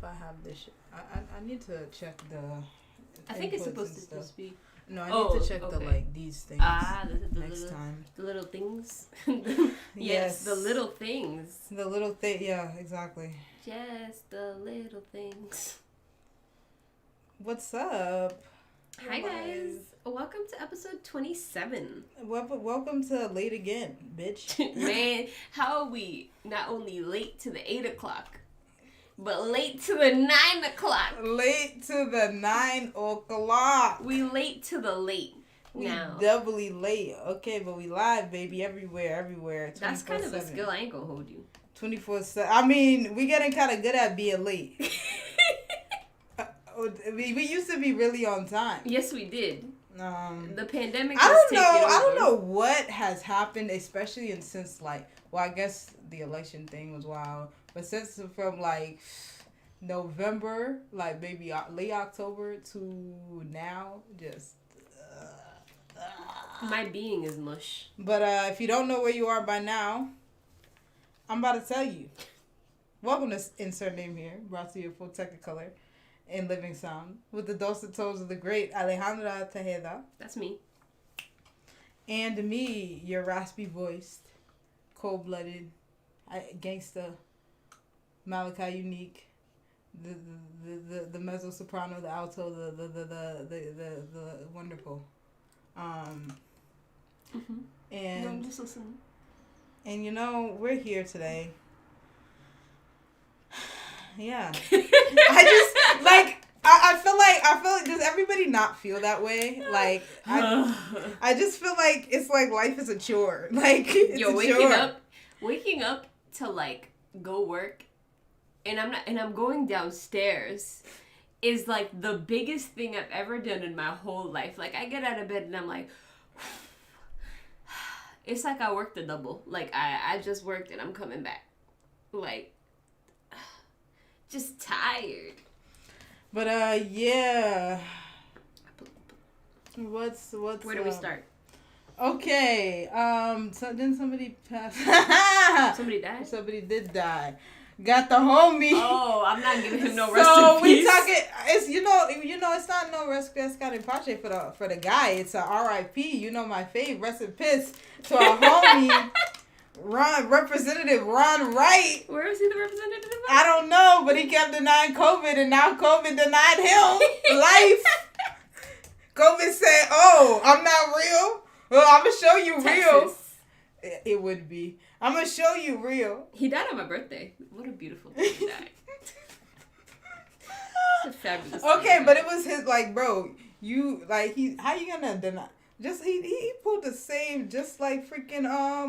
if I have this shit. I need to check the. I think it's supposed to just be. No, I need to check the these things. Next time. The little things. Yes, the little things. The little thing. Yeah, exactly. Just the little things. What's up? Hi guys. Welcome to episode 27. Welcome to late again, bitch. Man, how are we not only late to the 8 o'clock, but late to the 9 o'clock? Late to the 9 o'clock. We late to the late. We now. Doubly late. Okay, but we live, baby, everywhere. That's kind of a skill I ain't gonna hold you. 24/7. I mean, we getting kind of good at being late. We used to be really on time. Yes, we did. The pandemic. I don't know what has happened, especially since I guess the election thing was wild, but since from November, maybe late October to now, just. My being is mush. But if you don't know where you are by now, I'm about to tell you. Welcome to Insert Name Here, brought to you full Technicolor in living sound with the dulcet tones of the great Alejandra Tejeda. That's me. And me, your raspy voiced, cold-blooded, gangsta, Malachi Unique, the mezzo soprano, the alto, the wonderful. And we're here today. Yeah. I feel like does everybody not feel that way? I just feel like it's like life is a chore. It's waking up to go work and I'm going downstairs is the biggest thing I've ever done in my whole life. I get out of bed and I'm like, it's like I worked a double. I just worked and I'm coming back. Just tired. But yeah. What's Where do we start? Okay. So didn't somebody pass? Somebody died? Somebody did die. Got the homie. Oh, I'm not giving him no rest in peace. So we talking. It's it's not no rescate in pace for the guy. It's a R.I.P. My fave. Rest in peace to our homie. Representative Ron Wright. Where is he the representative of? I don't know, but he kept denying COVID, and now COVID denied him life. COVID said, "Oh, I'm not real. Well, I'm gonna show you Texas. Real." It would be. I'm gonna show you real. He died on my birthday. What a beautiful day he died. It's a fabulous. Okay, but it was his bro. You how you gonna deny? Just he pulled the same, just like freaking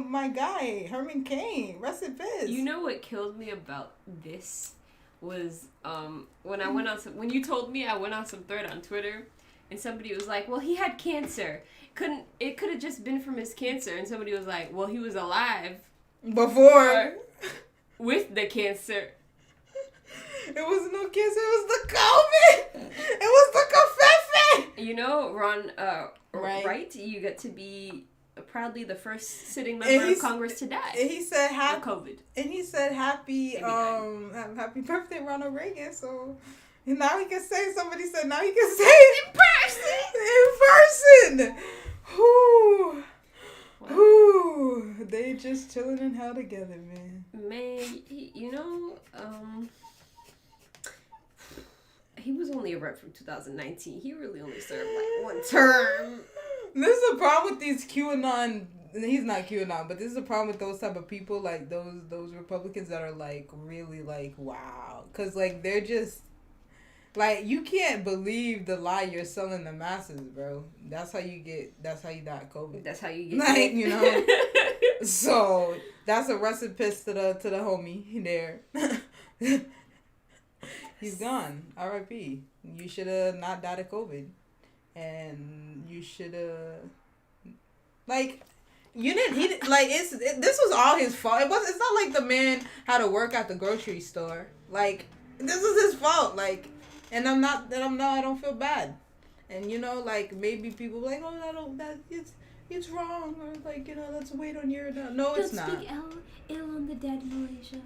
my guy Herman Cain. Rest in peace. You know what killed me about this was when I went on when you told me I went on some thread on Twitter and somebody was like, well, he had cancer. It could have just been from his cancer, and somebody was like, well, he was alive before with the cancer. It was no cancer. It was the COVID. It was the confetti. Ron Right? You get to be proudly the first sitting member of Congress to die. And he said COVID. And he said happy birthday, Ronald Reagan. So now he can say. Somebody said now he can say it in person. Whoo. Whoo. They just chilling in hell together, man. Man, he was only a rep from 2019. He really only served one term. This is a problem with these QAnon. He's not QAnon, but this is a problem with those type of people, those Republicans that are really wow, because they're just you can't believe the lie you're selling the masses, bro. That's how you die COVID. That's how you get So that's a recipe to the homie there. He's gone. R.I.P. You should have not died of COVID. And you should have... this was all his fault. It's not like the man had to work at the grocery store. This was his fault. And I don't feel bad. And, maybe people oh, it's wrong. Or, let's wait on your... No, it's not. Don't speak ill on the dead, Malaysia.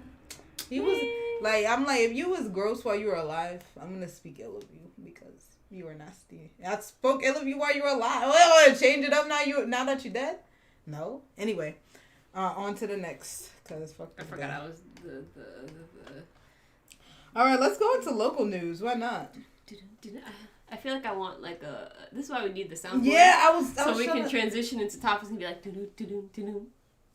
He was Like, I'm like, if you was gross while you were alive, I'm gonna speak ill of you because you were nasty. I spoke ill of you while you were alive. Well, change it up now that you're dead? No. Anyway, on to the next. Cause fuck I forgot I was the. All right, let's go into local news. Why not? I feel like I want like a. This is why we need the soundboard. Yeah, I was so we can transition into topics and be like.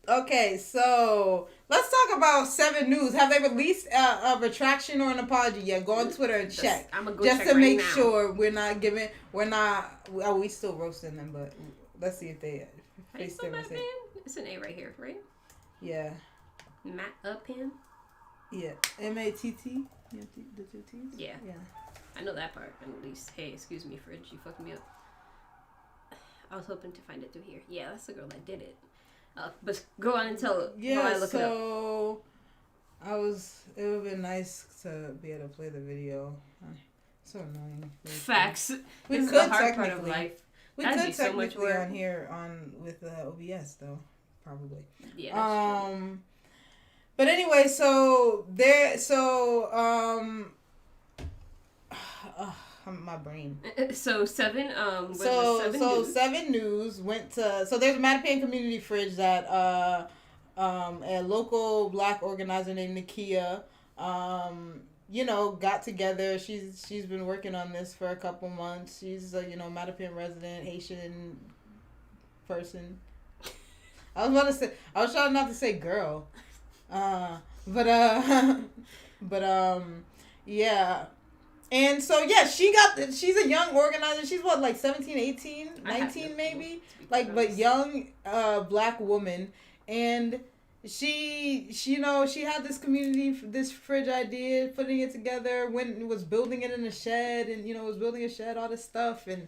Okay, so let's talk about 7 News. Have they released a retraction or an apology yet? Go on Twitter and check. I'm gonna go just check to right make now. sure we still roasting them, but let's see if they still Matt Pan? It's an A right here, right? Yeah. Matt Pan? Yeah. M-A-T-T? The 2 T's? Yeah. Yeah. I know that part, at least. Hey, excuse me, Fridge, you fucked me up. I was hoping to find it through here. Yeah, that's the girl that did it. But go on and tell it while I look it up. It would have been nice to be able to play the video. So annoying. Facts. We this could is the hard part of technically. life. We That'd could be so much technically work. on here with OBS though, probably. Yeah, that's true. But anyway, my brain. So 7 News. 7 News went to there's a Mattapan community fridge that a local black organizer named Nakia got together. She's been working on this for a couple months. She's a Mattapan resident, Haitian person. I was trying not to say girl. Yeah. And so, yeah, she's a young organizer. She's what, like 17, 18, 19 maybe? But young black woman. And she had this community, this fridge idea, putting it together, was building it in a shed and, was building a shed, all this stuff. And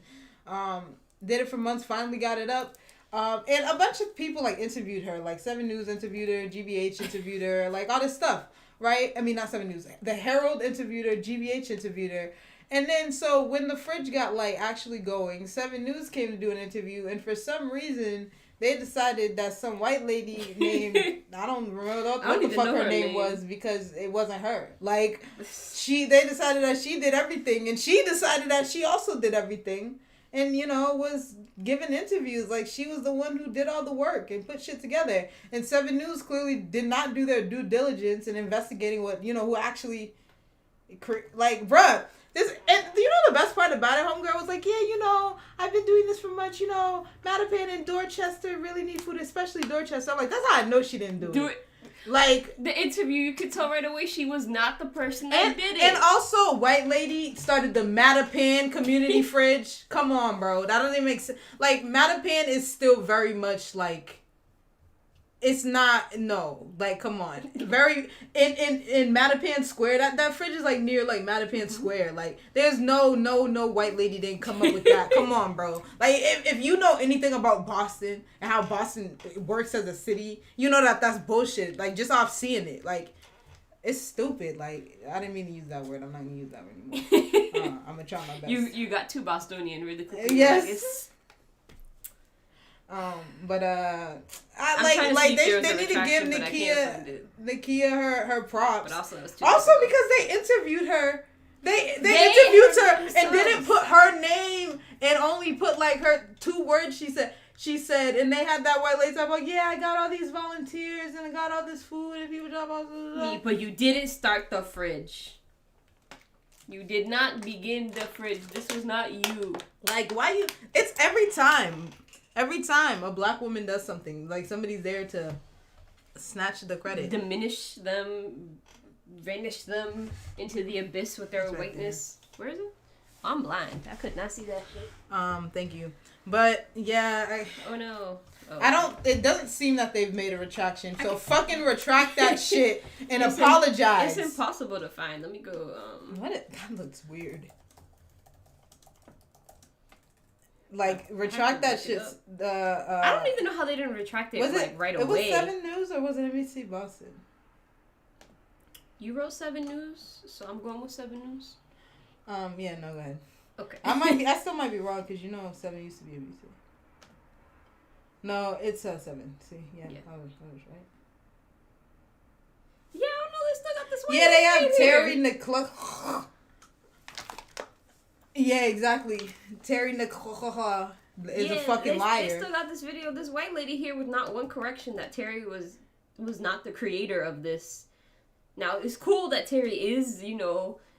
did it for months, finally got it up. And a bunch of people, interviewed her. 7 News interviewed her, GBH interviewed her, all this stuff. Right? I mean, not 7 News. The Herald interviewed her. GBH interviewed her. And then, so, when the fridge got, actually going, 7 News came to do an interview. And for some reason, they decided that some white lady named... I don't remember what the fuck her name was because it wasn't her. They decided that she did everything. And she decided that she also did everything. And, was giving interviews. She was the one who did all the work and put shit together. And 7 News clearly did not do their due diligence in investigating what, who actually... bruh. And the best part about it? Homegirl was like, yeah, I've been doing this for months. Mattapan and Dorchester really need food, especially Dorchester. I'm like, that's how I know she didn't do it. The interview, you could tell right away she was not the person that did it. And also, white lady started the Mattapan community fridge. Come on, bro. That doesn't even make sense. Mattapan is still very much it's not, no. Come on. Very, in Mattapan Square, that fridge is near Mattapan Square. There's no white lady didn't come up with that. Come on, bro. If you know anything about Boston and how Boston works as a city, you know that's bullshit. Just off seeing it. It's stupid. I didn't mean to use that word. I'm not gonna use that word anymore. I'm gonna try my best. You got too Bostonian really quickly. Yes. They need to give Nakia her props. But also because they interviewed her. They interviewed her and didn't put her name and only put her 2 words she said, and they had that white lady talk about, I got all these volunteers and I got all this food and people drop all. But you didn't start the fridge. You did not begin the fridge. This was not you. Why you? It's every time. Every time a black woman does something, somebody's there to snatch the credit. Diminish them, vanish them into the abyss with their whiteness. Where is it? I'm blind. I could not see that shit. Thank you. But, yeah. Oh, no. It doesn't seem that they've made a retraction. So fucking retract that shit and apologize. It's impossible to find. Let me go. That looks weird. Retract that shit. I don't even know how they didn't retract it right away. It was 7 News or was it NBC Boston? You wrote 7 News, so I'm going with 7 News. Yeah, no, go ahead. Okay. I still might be wrong because 7 used to be NBC. No, it's 7. See, yeah. I was right. Yeah, I don't know. They still got this white Yeah, they have lady Terry here. Nicole. Yeah, exactly. Terry Nicole is a fucking liar. They still got this video of this white lady here with not one correction that Terry was not the creator of this. Now, it's cool that Terry is,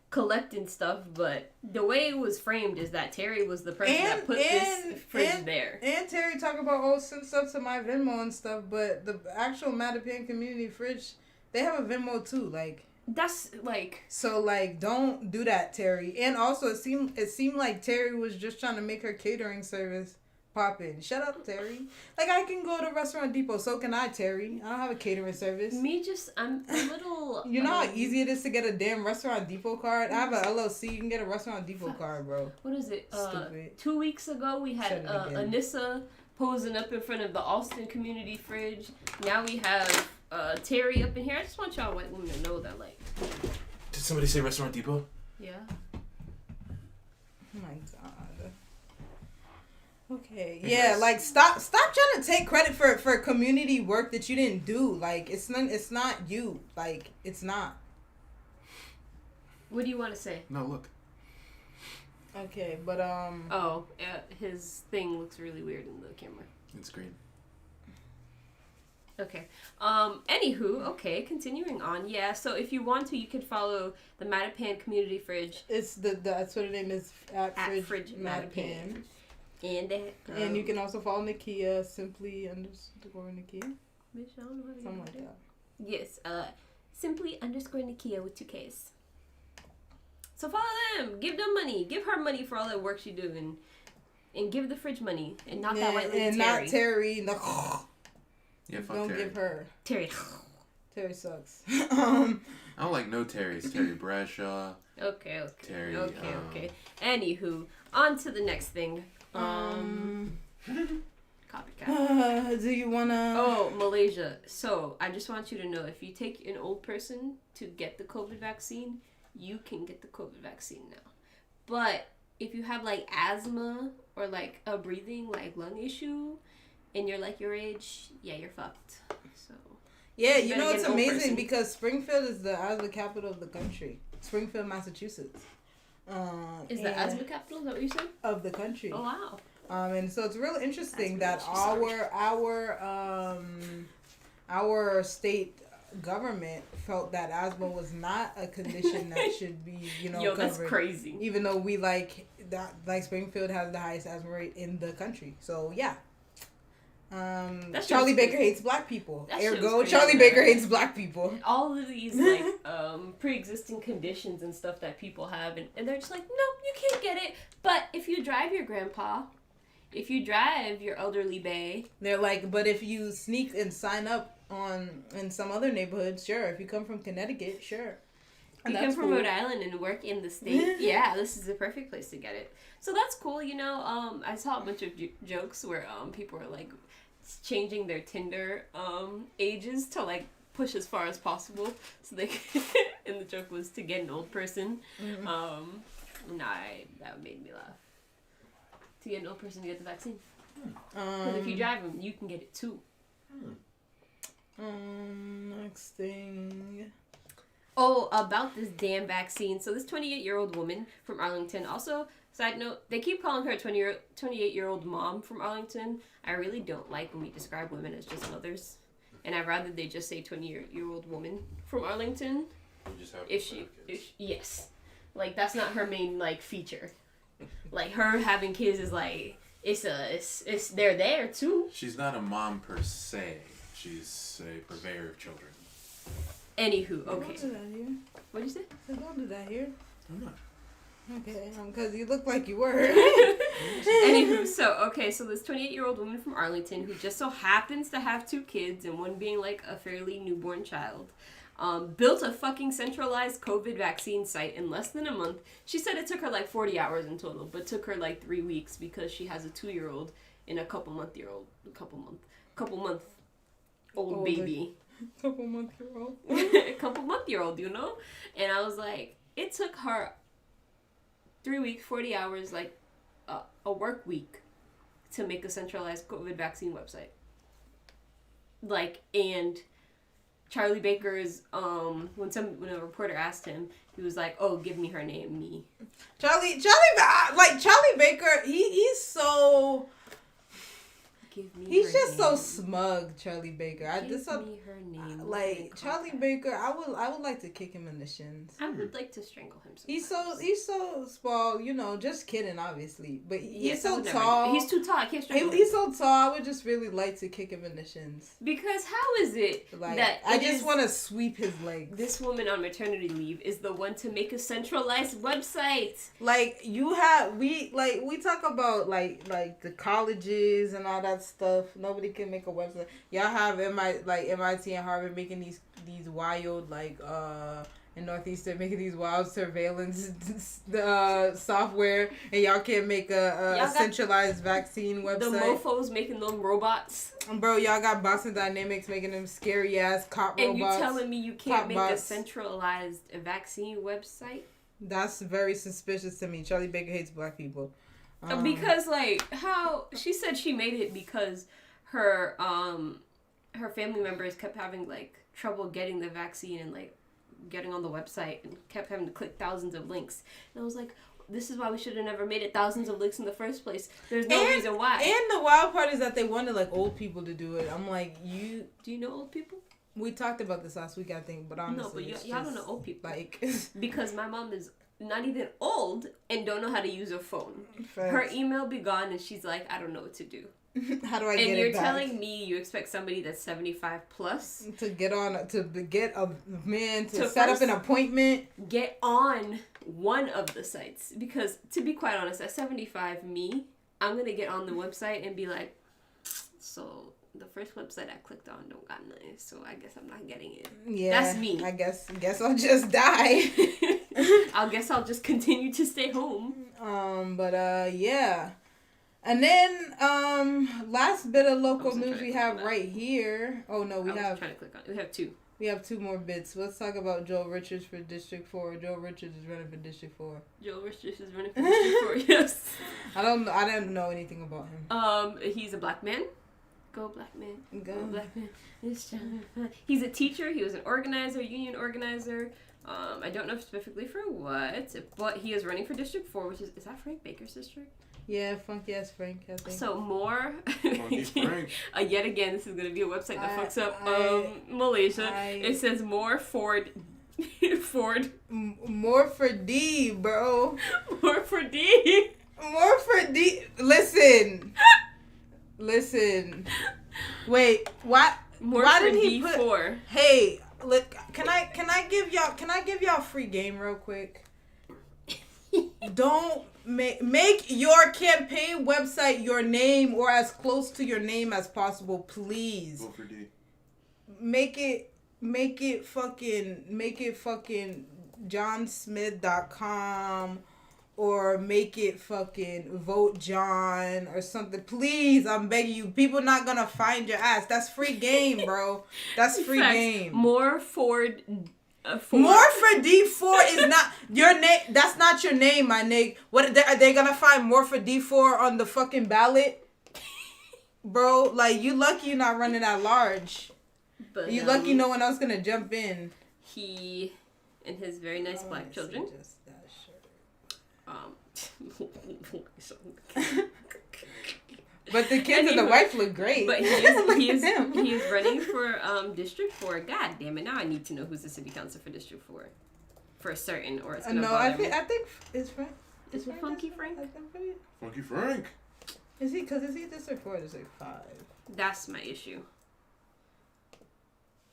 collecting stuff, but the way it was framed is that Terry was the person that put this fridge there. And Terry talk about, send stuff to my Venmo and stuff, but the actual Mattapan community fridge, they have a Venmo too, That's, like... So, don't do that, Terry. And also, it seemed like Terry was just trying to make her catering service pop in. Shut up, Terry. I can go to Restaurant Depot, so can I, Terry. I don't have a catering service. I'm a little... You know how easy it is to get a damn Restaurant Depot card? I have a LLC. You can get a Restaurant Depot card, bro. What is it? Stupid. 2 weeks ago, we had Anissa posing up in front of the Alston community fridge. Now we have Terry up in here. I just want y'all white women to know that, Did somebody say Restaurant Depot? Yeah. Oh my god. Okay. Yeah, stop trying to take credit for community work that you didn't do. It's not you. It's not. What do you want to say? No, look. Okay, but his thing looks really weird in the camera. It's green. Okay. Anywho, okay, continuing on. Yeah, so if you want to, you can follow the Mattapan Community Fridge. It's that's what her name is, at Fridge Mattapan. And you can also follow Nakia, simply _ Nakia. Bitch, I don't know how to Something like that. Yes, simply _ Nakia with 2 Ks. So follow them. Give them money. Give her money for all that work she do, and give the fridge money, and not that white lady and Terry. Not Terry. No. Yeah, fuck Don't Terry. give her. Terry. Terry sucks. I don't like no Terrys. Terry Bradshaw. Okay. Terry. Okay. Anywho, on to the next thing. Copycat. Do you wanna? Oh, Malaysia. So I just want you to know, if you take an old person to get the COVID vaccine, you can get the COVID vaccine now. But if you have asthma or a breathing lung issue, and you're your age, yeah, you're fucked. So. Yeah, it's amazing because Springfield is the asthma capital of the country. Springfield, Massachusetts. Is the asthma capital? Is that what you said? Of the country. Oh wow. And so it's really interesting that our state government felt that asthma was not a condition that should be, Yo, covered. That's crazy. Even though we Springfield has the highest asthma rate in the country. So yeah. Charlie Baker hates black people. Ergo, Charlie Baker hates black people. All of these pre-existing conditions and stuff that people have, and they're just no, you can't get it. But if you drive your grandpa, if you drive your elderly bae, they're but if you sneak and sign up in some other neighborhoods, sure. If you come from Connecticut, sure. And you come from Rhode Island and work in the state, yeah, this is the perfect place to get it. So that's cool, I saw a bunch of jokes where people were changing their Tinder ages to push as far as possible, so they and the joke was to get an old person. Mm-hmm. That made me laugh. To get an old person to get the vaccine, because if you drive them, you can get it too. Next thing. Oh, about this damn vaccine. So this 28-year-old woman from Arlington, also, side note, they keep calling her a 28-year-old mom from Arlington. I really don't like when we describe women as just mothers. And I'd rather they just say 28-year-old woman from Arlington. Yes. That's not her main, feature. Her having kids is, it's they're there, too. She's not a mom per se. She's a purveyor of children. Anywho, okay. Don't do that here. What'd you say? I said, don't do that here. I'm not. Okay, because you look like you were. Anywho, so this 28-year-old woman from Arlington who just so happens to have 2 kids, and one being a fairly newborn child, built a fucking centralized COVID vaccine site in less than a month. She said it took her 40 hours in total, but took her 3 weeks because she has a 2-year-old and a couple month old baby. Couple month year old. A couple month year old, And I was it took her 3 weeks, 40 hours, a work week to make a centralized COVID vaccine website. And Charlie Baker's when a reporter asked him, he was like, "Oh, give me her name, me." Charlie Baker, he's so. He's just so smug, Charlie Baker. Give me her name. Like Charlie Baker, I would like to kick him in the shins. I would like to strangle him. Sometimes. He's so small, just kidding, obviously. But he's so tall. He's too tall. I can't strangle him. He's so tall. I would just really like to kick him in the shins. Because how is it that I just want to sweep his legs? This woman on maternity leave is the one to make a centralized website. Like we talk about like the colleges and all that stuff. Nobody can make a website. Y'all have MIT and Harvard making these wild in Northeastern making these wild surveillance software, and y'all can't make a centralized vaccine website. The mofos making them robots. Bro, y'all got Boston Dynamics making them scary ass cop robots. And you telling me you can't make a centralized vaccine website? That's very suspicious to me. Charlie Baker hates black people. Because how she said she made it because her family members kept having trouble getting the vaccine and getting on the website and kept having to click thousands of links. And I was like, this is why we should have never made it thousands of links in the first place. There's no reason why. And the wild part is that they wanted old people to do it. I'm like, do you know old people? We talked about this last week, I think, but honestly, no, but y'all don't know old people. Because my mom is not even old and don't know how to use a phone. Facts. Her email be gone and she's like, I don't know what to do. How do I get it back? And you're telling me you expect somebody that's 75 plus to get a man to set up an appointment? Get on one of the sites. Because to be quite honest, at 75, I'm going to get on the website and be like, so the first website I clicked on don't got nothing, so I guess I'm not getting it. Yeah, that's me. I guess I'll just die. I guess I'll just continue to stay home. Yeah. And then last bit of local news we have right here. Oh no, we have trying to click on it. We have two. We have two more bits. Let's talk about Joel Richards for District 4. Joel Richards is running for District 4. Joel Richards is running for District 4. Yes. I didn't know anything about him. He's a black man. Go black man. Go black man. He's a teacher. He was an organizer, union organizer. I don't know specifically for what, but he is running for District 4, which is that Frank Baker's district? Yeah, funky ass Frank, I think. So more. Funky Frank. Yet again, this is going to be a website that fucks up Malaysia. It says more Ford. More for D, bro. More for D. More for D. Listen. Wait, what? Why did he put? D4. Hey, look. Can I give y'all free game real quick? Don't make your campaign website your name or as close to your name as possible, please. Vote for D. Make it fucking johnsmith.com or make it fucking Vote John or something. Please, I'm begging you. People not gonna find your ass. That's free game, bro. That's free game. More Ford. More for D4 is not your name. That's not your name, my nigga. What are they gonna find more for D4 on the fucking ballot, bro? You lucky you're not running at large. But you lucky no one else gonna jump in. He and his very nice black children. But the kids and the wife look great. But he is running for District 4. God damn it! Now I need to know who's the city council for District 4, for certain, or it's gonna bother me. I think it's Frank. Is it Funky Frank? Funky Frank. Is he District 4 or District 5? That's my issue.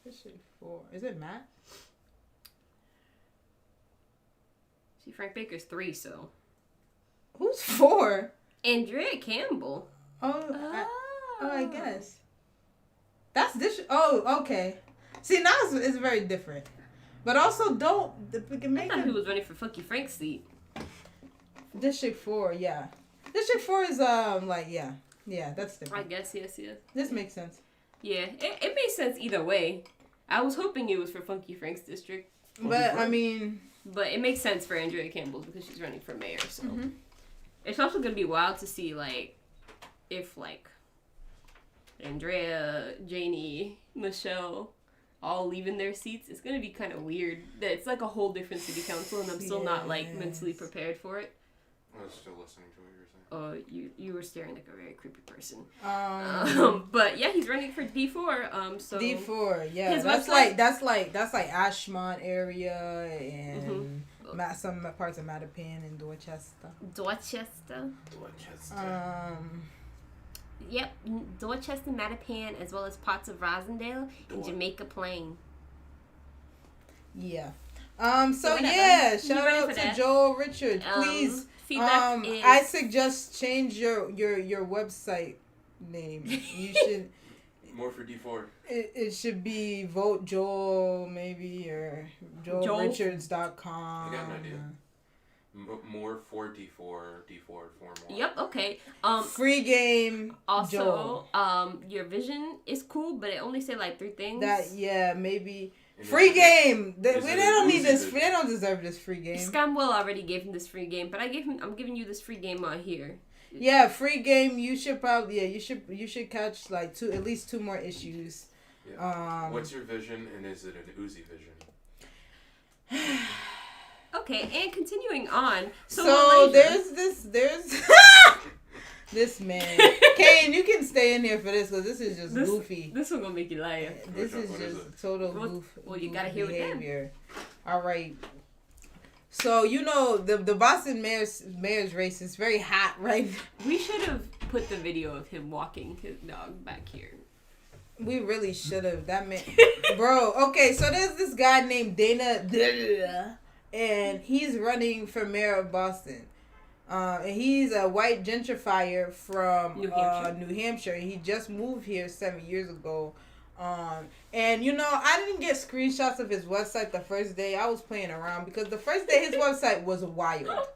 District 4. Is it Matt? See, Frank Baker's 3, so. Who's 4? Andrea Campbell. I guess. That's this. Oh, okay. See, now it's very different. But also, don't I thought he was running for Funky Frank's seat. District 4, yeah. District 4 is yeah, that's different. I guess yes. This makes sense. Yeah, it makes sense either way. I was hoping it was for Funky Frank's district. But it makes sense for Andrea Campbell because she's running for mayor. So it's also gonna be wild to see if Andrea, Janie, Michelle, all leaving their seats, it's gonna be kind of weird. That it's like a whole different city council, and I'm still not like mentally prepared for it. I was still listening to what you were saying. You were staring like a very creepy person. But yeah, he's running for D4. So D4, yeah, his that's website- like Ashmont area and some parts of Mattapan and Dorchester. Dorchester. Yep, Dorchester, Mattapan, as well as parts of Rosendale and Jamaica Plain. Yeah. So yeah, You shout ready out for to that? Joel Richard. Please. Feedback is... I suggest change your website name. You should. More for D4. It should be Vote Joel maybe or JoelRichards.com. I got an idea. More for D4 for more. Yep. Okay. Free game. Also, Joel. Your vision is cool, but it only said like 3 things. Maybe. And Free game. They it don't need Uzi this. vision? They don't deserve this free game. Scamwell already gave him this free game, but I'm giving you this free game on here. Yeah, free game. You should probably you should catch like at least 2 more issues. Yeah. What's your vision, and is it an Uzi vision? Okay, and continuing on. So there's this man. Kane, you can stay in here for this because this is just goofy. This one gonna make you laugh. This is just total goof. Well, you gotta hear behavior. All right. So the Boston mayor's race is very hot right now. We should have put the video of him walking his dog back here. We really should have. That man, bro. Okay, so there's this guy named Dana, and he's running for mayor of Boston. And he's a white gentrifier from New Hampshire. He just moved here 7 years ago. And I didn't get screenshots of his website the first day. I was playing around because the first day his website was wild.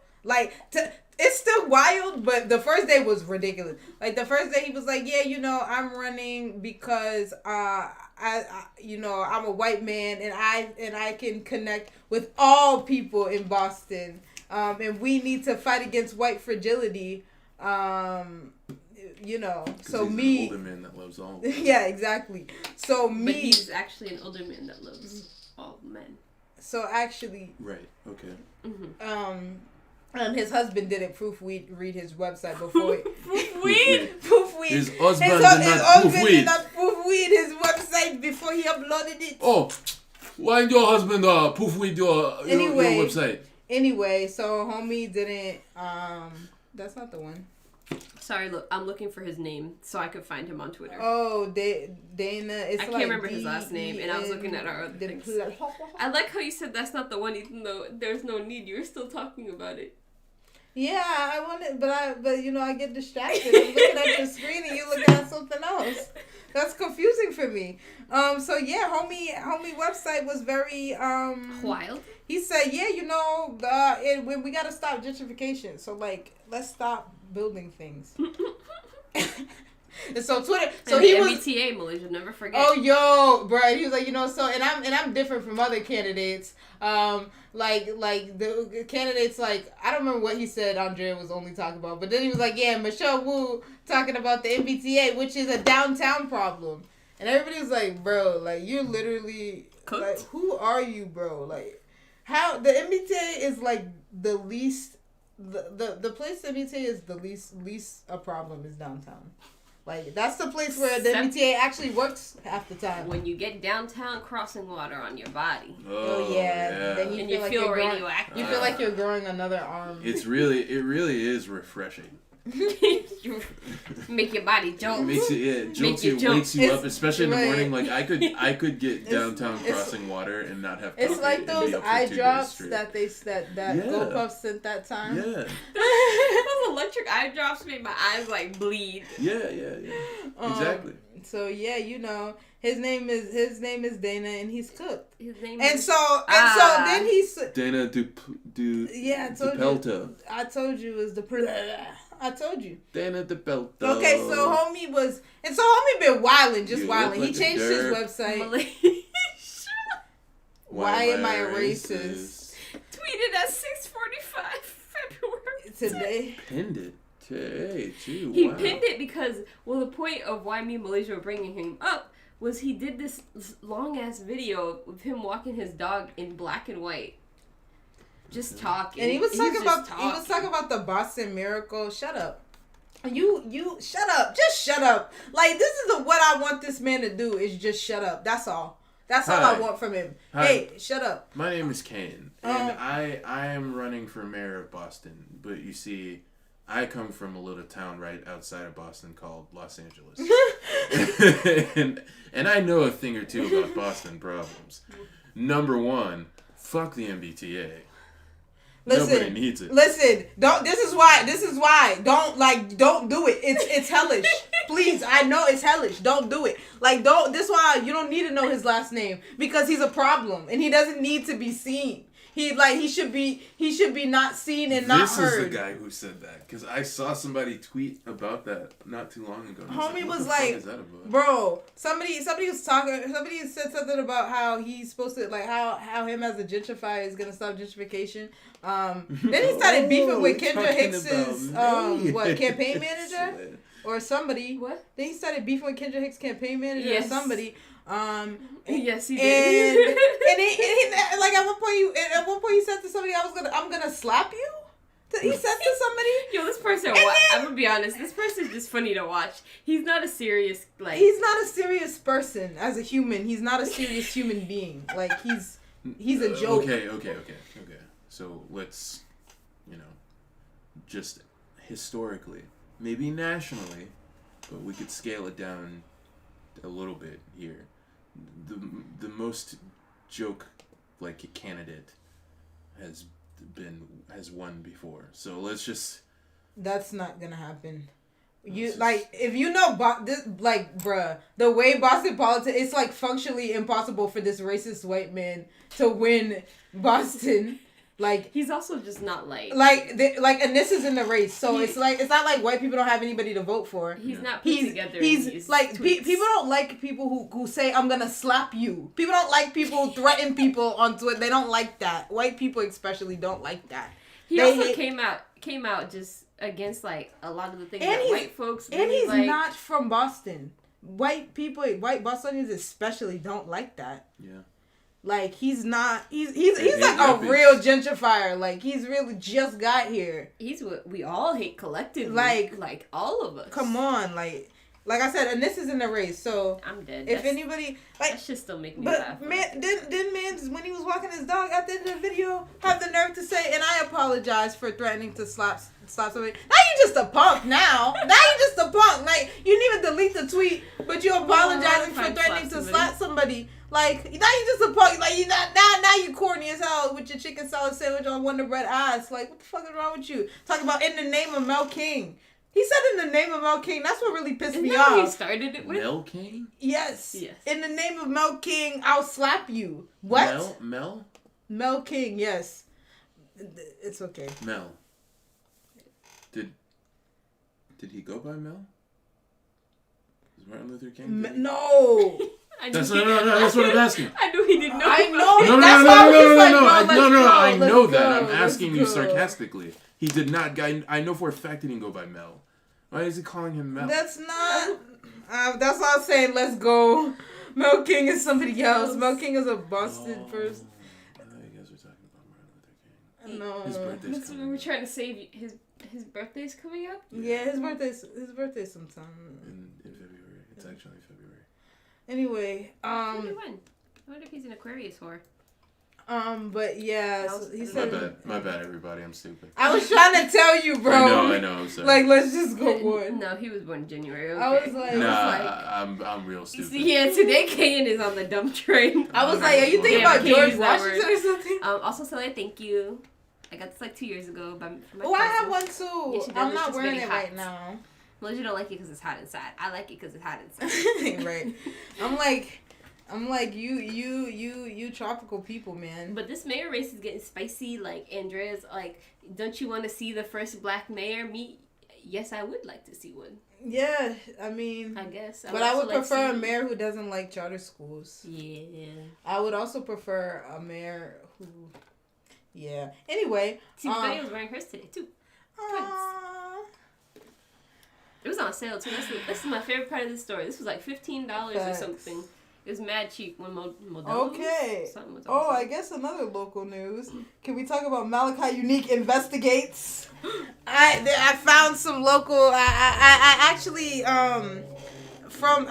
It's still wild, but the first day was ridiculous. Like the first day he was like, yeah, I'm running because I'm a white man and I can connect with all people in Boston. And we need to fight against white fragility. So he's me, an older man that loves all. yeah, exactly. So me, but he's actually an older man that loves all men. So actually, right? Okay. Mm-hmm. His husband didn't read his website before. Proofread. His husband did not proofread his website before he uploaded it. Oh, why did your husband proofread your website? Anyway, so homie didn't. That's not the one. Sorry, look, I'm looking for his name so I could find him on Twitter. Oh, Dana. I can't remember his last name, and I was looking at our other things. I like how you said that's not the one, even though there's no need. You were still talking about it. Yeah, I wanted, but I get distracted. I'm looking at the screen and you're looking at something else. That's confusing for me. So yeah, homie website was very wild. He said, yeah, we gotta stop gentrification. So let's stop building things. And so Twitter, so he was MBTA, Malaysia, never forget. Oh, yo, bro. He was like, so, and I'm different from other candidates. Like the candidates, I don't remember what he said Andrea was only talking about, but then he was like, yeah, Michelle Wu talking about the MBTA, which is a downtown problem. And everybody was like, bro, you're literally, cooked. Who are you, bro? How, the MBTA is, the least, the place the MBTA is the least a problem is downtown. That's the place where the MBTA actually works half the time. When you get downtown, crossing water on your body. Oh yeah. Then you feel radioactive. You feel like you're growing another arm. It really is refreshing. Make your body jump. Makes it, wakes you up, especially in the morning. I could get downtown crossing water and not have coffee. It's like those eye drops that GoPuff sent that time. Yeah. Those electric eye drops made my eyes Yeah. bleed. Exactly. So yeah, his name is Dana and he's cooked. His name and is so then he's Dana DePelta. I told you it was I told you. Dana DePelta. Okay, so homie been wilding, He changed his website. Why am I a racist? Tweeted at 6:45 February. Today. Pinned it today too. He pinned it because the point of why me and Malaysia were bringing him up was he did this long ass video of him walking his dog in black and white, just talking. And he was talking about the Boston Miracle. Shut up. You shut up. Just shut up. Like, this is what I want this man to do is just shut up. That's all. That's all I want from him. Hi. Hey, shut up. My name is Kane, and I am running for mayor of Boston. But you see, I come from a little town right outside of Boston called Los Angeles. and I know a thing or two about Boston problems. Number one, fuck the MBTA. Nobody needs it. Listen, don't. This is why. Don't do it. It's hellish. Please, I know it's hellish. Don't do it. Like, don't. This is why you don't need to know his last name, because he's a problem and he doesn't need to be seen. He should be not seen and not heard. This is the guy who said that, because I saw somebody tweet about that not too long ago. Homie was like, bro, somebody was talking. Somebody said something about how he's supposed to, like, how him as a gentrifier is gonna stop gentrification. Then he started beefing with Kendra Hicks's campaign manager or somebody. What? Then he started beefing with Kendra Hicks' campaign manager or somebody. Yes, he did. And he like at one point he said to somebody, I'm gonna slap you. He said to somebody, yo, this person. I'm gonna be honest. This person is just funny to watch. He's not a serious He's not a serious person as a human. He's not a serious human being. Like he's a joke. Okay. So let's, just historically, maybe nationally, but we could scale it down a little bit here. The most joke candidate has won before. So let's just. That's not gonna happen. If you know bruh, the way Boston politics, it's like functionally impossible for this racist white man to win Boston. Like, he's also just not and this is in the race, so it's not like white people don't have anybody to vote for. He's not put together. He's like people don't like people who say I'm gonna slap you. People don't like people who threaten people on Twitter. They don't like that. White people especially don't like that. He also came out just against a lot of the things that white folks really and he's like. not from Boston. White Bostonians especially don't like that. Yeah. Like, he's like a real gentrifier. Like, he's really just got here. He's what we all hate collectively. Like all of us. Come on, like I said, and this is in the race, so I'm dead. If anybody that shit still make me laugh. But man, didn't man, when he was walking his dog at the end of the video, have the nerve to say, and I apologize for threatening to slap somebody. Now you just a punk. Now you just a punk. Like, you didn't even delete the tweet, but you apologizing for threatening to slap somebody. Like, now you just a punk. Like, you now you corny as hell with your chicken salad sandwich on Wonder Bread eyes. Like, what the fuck is wrong with you? Talking about in the name of Mel King. He said in the name of Mel King. That's what really pissed me off. He started it with Mel King? Yes. In the name of Mel King, I'll slap you. What? Mel? Mel King, yes. It's okay. Mel. Did he go by Mel? Is Martin Luther King? No. That's what I'm asking. I knew he didn't know. I know. No. I know that. I'm asking you sarcastically. He did not. I know for a fact he didn't go by Mel. Why is he calling him Mel? That's not. That's all I'm saying. Let's go. Mel King is somebody else. Mel King is a Boston person. I know you guys were talking about Martin Luther King. No. His birthday's coming. We were trying to save his birthday's coming up. Yeah, his birthday's sometime in February. It's actually February. Anyway, when? I wonder if he's an Aquarius whore. But yeah, so he said. My bad, everybody. I'm stupid. I was trying to tell you, bro. I know. I'm sorry. Like, let's just go one. No, he was born in January. Okay. I was like, I'm real stupid. Yeah, today Kayan is on the dumb train. I was like, are you thinking about George Washington or something? Also, Celia, thank you. I got this 2 years ago. I have one too. Yeah, I'm not wearing it right now. Well, you don't like it because it's hot inside. I like it because it's hot inside. Right. I'm like you tropical people, man. But this mayor race is getting spicy. Like, Andrea's like, don't you want to see the first black mayor? Me, yes, I would like to see one. Yeah, I mean, I guess. But I would prefer a mayor who doesn't like charter schools. Yeah. I would also prefer a mayor who. Yeah. Anyway. See, Betty was wearing hers today too. It was on sale too. This is my favorite part of the story. This was like $15 or something. It was mad cheap when Modelo. Okay. Something was Oh, on I guess another local news. Can we talk about Malachi Unique investigates? I found some local. I actually from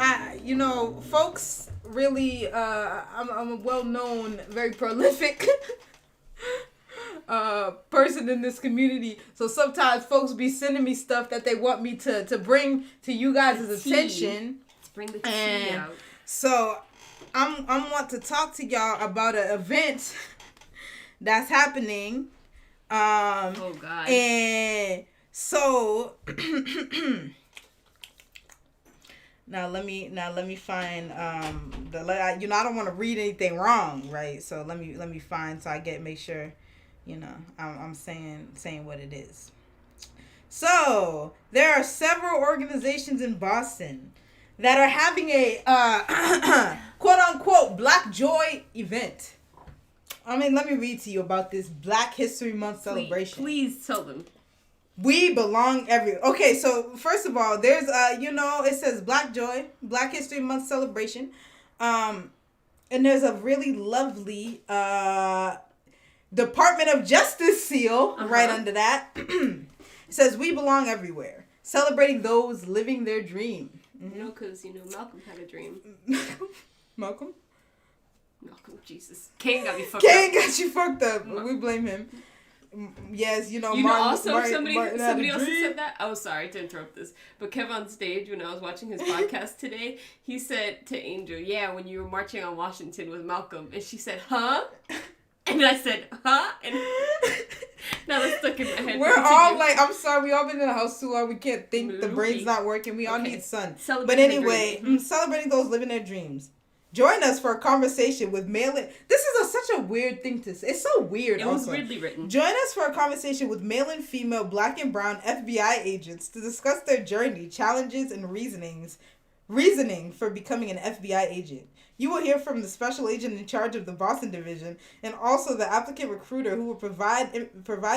folks really. I'm a well known, very prolific. Person in this community, so sometimes folks be sending me stuff that they want me to bring to you guys' attention. Let's bring the tea out. So I'm want to talk to y'all about an event that's happening. Oh God. And so now let me find I don't want to read anything wrong, right? So let me find so I make sure I'm saying what it is. So there are several organizations in Boston that are having a quote unquote Black Joy event. I mean, let me read to you about this Black History Month celebration. Please tell them. We belong everywhere. Okay, so first of all, there's it says Black Joy, Black History Month celebration. And there's a really lovely Department of Justice seal right under that. It says we belong everywhere, celebrating those living their dream. Mm-hmm. Because Malcolm had a dream. Malcolm, Jesus. Kane got me fucked up. Kane got you fucked up. We blame him. Yes, Martin, also somebody Martin else said that. Oh, sorry to interrupt this, but Kev on stage when I was watching his podcast today, he said to Angel, "Yeah, when you were marching on Washington with Malcolm," and she said, "Huh?" And I said, "Huh?" And now that's stuck in my head. We're all like, I'm sorry, we all been in the house too long. We can't think. The brain's not working. We all need sun. But anyway, celebrating those living their dreams. Join us for a conversation with male-in. This is such a weird thing to say. It's so weird. It was weirdly written. Join us for a conversation with male and female Black and brown FBI agents to discuss their journey, challenges, and reasoning for becoming an FBI agent. You will hear from the special agent in charge of the Boston division and also the applicant recruiter who will provide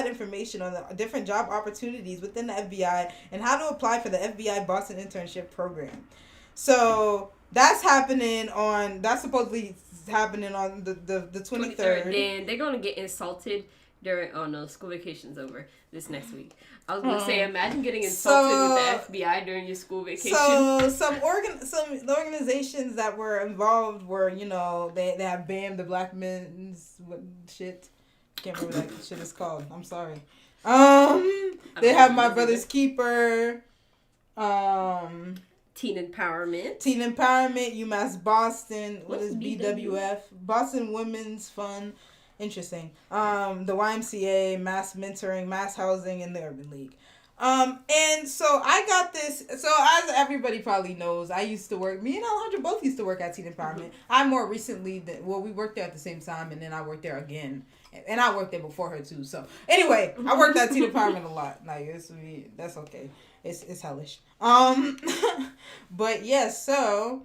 information on the different job opportunities within the FBI and how to apply for the FBI Boston internship program. So that's supposedly happening on the 23rd. And they're going to get insulted during, school vacation's over this next week. I was going to say, imagine getting insulted with the FBI during your school vacation. So the organizations that were involved were, they have BAM, the Black Men's shit. Can't remember what that shit is called. I'm sorry. They have My Brother's Keeper. Teen Empowerment, UMass Boston. What is BWF? Boston Women's Fund. Interesting. The YMCA, Mass Mentoring, Mass Housing, and the Urban League. And so I got this. So as everybody probably knows, I used to work. Me and Alejandra both used to work at Teen Empowerment. Mm-hmm. I more recently, we worked there at the same time, and then I worked there again. And I worked there before her too. So anyway, I worked at Teen Empowerment a lot. Like that's okay. It's hellish. But yes, so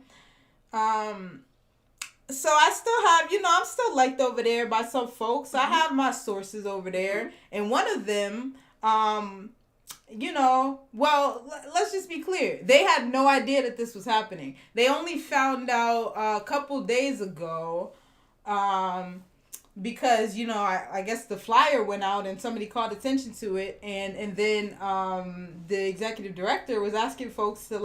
I still have, I'm still liked over there by some folks. Mm-hmm. I have my sources over there, and one of them, let's just be clear. They had no idea that this was happening. They only found out a couple days ago, because, I guess the flyer went out and somebody called attention to it. And then the executive director was asking folks to,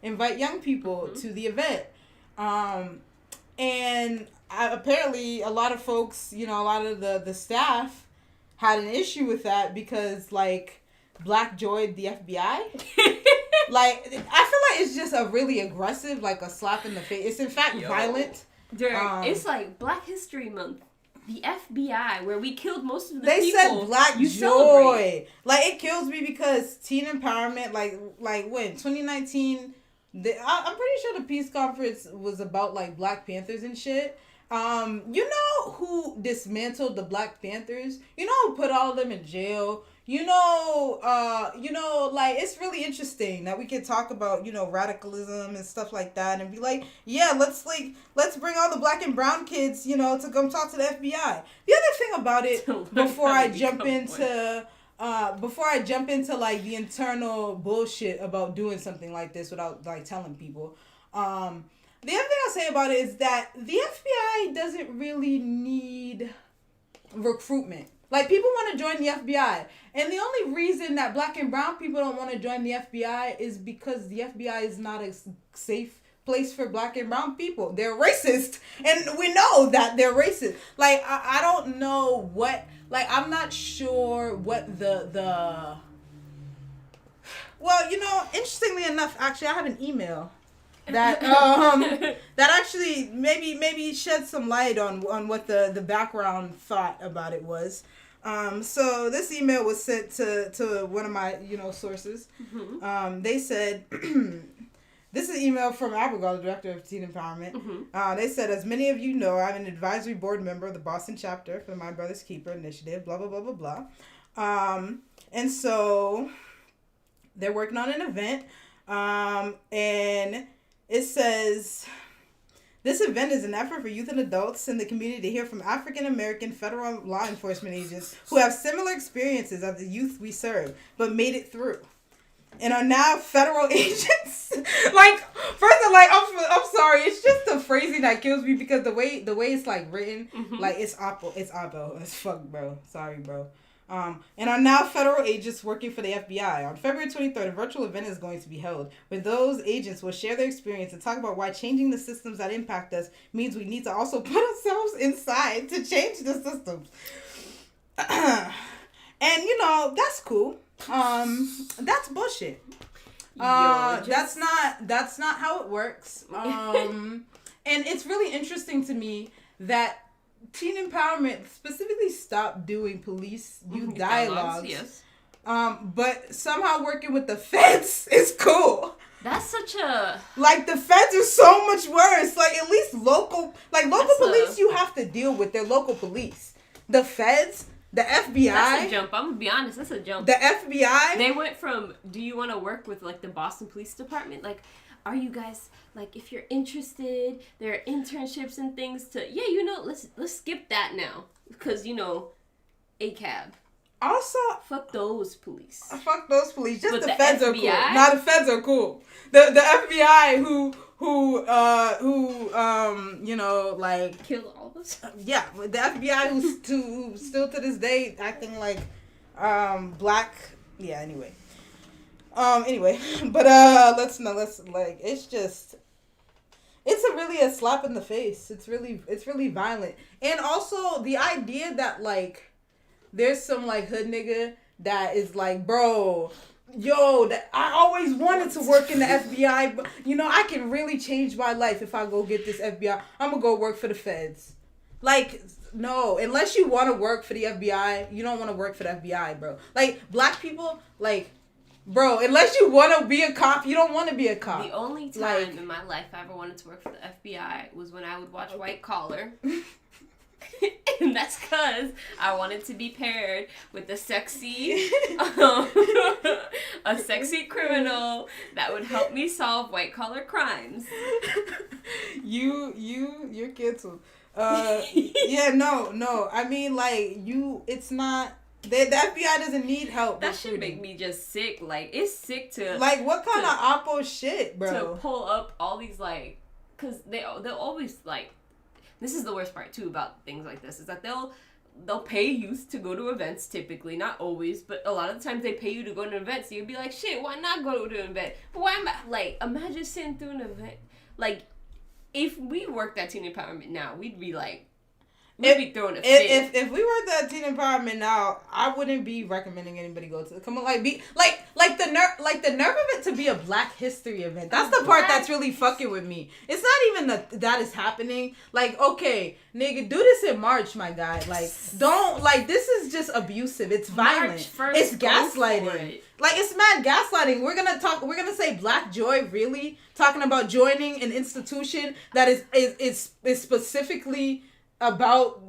invite young people to the event. And apparently a lot of folks, a lot of the staff had an issue with that because, Black joyed the FBI. I feel like it's just a really aggressive, a slap in the face. It's in fact violent. It's like Black History Month. The FBI, where we killed most of the people. They said Black Joy. Celebrate. It kills me because Teen Empowerment, when 2019, I'm pretty sure the peace conference was about Black Panthers and shit. Who dismantled the Black Panthers? Who put all of them in jail? It's really interesting that we can talk about, radicalism and stuff like that and be like, yeah, let's bring all the Black and brown kids, to come talk to the FBI. The other thing about it, before I jump into before I jump into like the internal bullshit about doing something like this without like telling people, the other thing I'll say about it is that the FBI doesn't really need recruitment. Like, people want to join the FBI, and the only reason that black and brown people don't want to join the FBI is because the FBI is not a safe place for black and brown people. They're racist, and we know that they're racist. Like, I don't know what, like, I'm not sure what the well, you know, interestingly enough, actually, I have an email that that actually maybe shed some light on what the background thought about it was. So this email was sent to one of my, you know, sources. Mm-hmm. They said, this is an email from Abigail, the director of Teen Empowerment. Mm-hmm. They said, as many of you know, I'm an advisory board member of the Boston chapter for the My Brother's Keeper initiative, blah, blah, blah, blah, blah. And so they're working on an event. And it says, this event is an effort for youth and adults in the community to hear from African American federal law enforcement agents who have similar experiences as the youth we serve, but made it through, and are now federal agents. Like, first of all, like, I'm sorry, it's just the phrasing that kills me, because the way it's like written, Mm-hmm. like, it's oppo as fuck, bro. Sorry, bro. And are now federal agents working for the FBI. On February 23rd, a virtual event is going to be held where those agents will share their experience and talk about why changing the systems that impact us means we need to also put ourselves inside to change the systems. And, you know, that's cool. That's bullshit. That's not how it works. And it's really interesting to me that Teen Empowerment specifically stopped doing police youth dialogues. Yes. But somehow working with the feds is cool. That's such a... Like, the feds are so much worse. Like, at least local police you have to deal with. They're local police. The feds, the FBI. That's a jump. I'm going to be honest. That's a jump. The FBI. They went from, do you want to work with, like, the Boston Police Department? Like, are you guys, like, if you're interested, there are internships and things to, yeah, you know, let's skip that now. Because, you know, ACAB. Also, Fuck those police. Fuck those police. Just But the the feds are FBI? cool. Nah, the feds are cool. The FBI who you know, like, Kill all of us? yeah, the FBI who's still to this day acting like black. Yeah, anyway. But let's like, it's just, it's really a slap in the face. It's really violent. And also the idea that, like, there's some, like, hood nigga that is like, bro, yo, that I always wanted to work in the FBI, but, you know, I can really change my life if I go get this FBI. I'm gonna go work for the feds. Like, no, unless you want to work for the FBI, you don't want to work for the FBI, bro. Like, black people, like, bro, unless you want to be a cop, you don't want to be a cop. The only time, like, in my life I ever wanted to work for the FBI was when I would watch White Collar. And that's because I wanted to be paired with a sexy criminal that would help me solve white collar crimes. You're canceled. Yeah, no. I mean, like, it's not, the FBI doesn't need help. That should make me just sick. Like, it's sick to, like, what kind of oppo shit, bro? To pull up all these, like, because they'll always, like, this is the worst part too about things like this, is that they'll pay youth to go to events, typically, not always, but a lot of the times they pay you to go to an event, so you'd be like, shit, why not go to an event? But why am I, like, imagine sitting through an event, like, if we worked at Teen Empowerment now, we'd be like, we'd be throwing a fit. If we worked at Teen Empowerment now, I wouldn't be recommending anybody go to, come on, like, be, like the nerve of it to be a Black History event. That's the part that's really fucking with me. It's not even that is happening. Like, okay, nigga, do this in March, my guy. Like, don't, like, this is just abusive. It's violent. It's gaslighting. Like, it's mad gaslighting. We're gonna say Black Joy, really? Talking about joining an institution that is specifically about,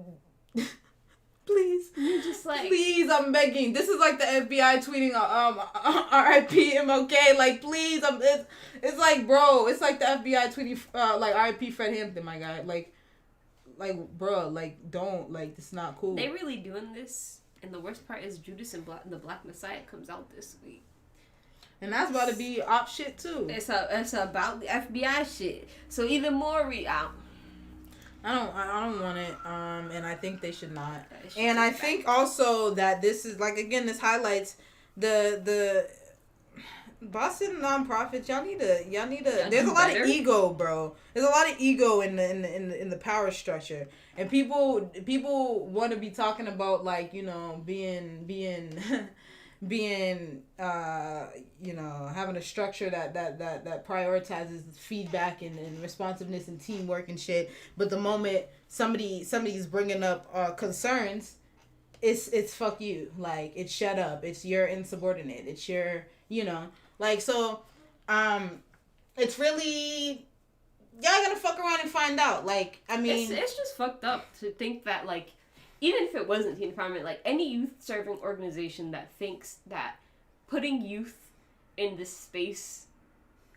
please, you're just like, please, I'm begging. This is like the FBI tweeting R.I.P. MLK. Like, please, it's like, bro, it's like the FBI tweeting like R.I.P. Fred Hampton, my guy. Like, bro, like, don't, like, it's not cool. They really doing this And the worst part is Judas and the Black Messiah comes out this week. And that's about to be op shit too. It's about the FBI shit. So either more out. I don't want it. And I think they should not. Should and I think also that this is like, again, this highlights the Boston nonprofits. Y'all need to. There's a lot of ego, bro. There's a lot of ego in the power structure, and people want to be talking about, like, you know, being being you know, having a structure that prioritizes feedback and responsiveness and teamwork and shit. But the moment somebody's bringing up concerns, it's fuck you. Like, it's shut up. It's your insubordinate. It's your, you know, like, so it's really, y'all gonna fuck around and find out. Like, I mean, it's just fucked up to think that, like, even if it wasn't teen empowerment, like, any youth-serving organization that thinks that putting youth in this space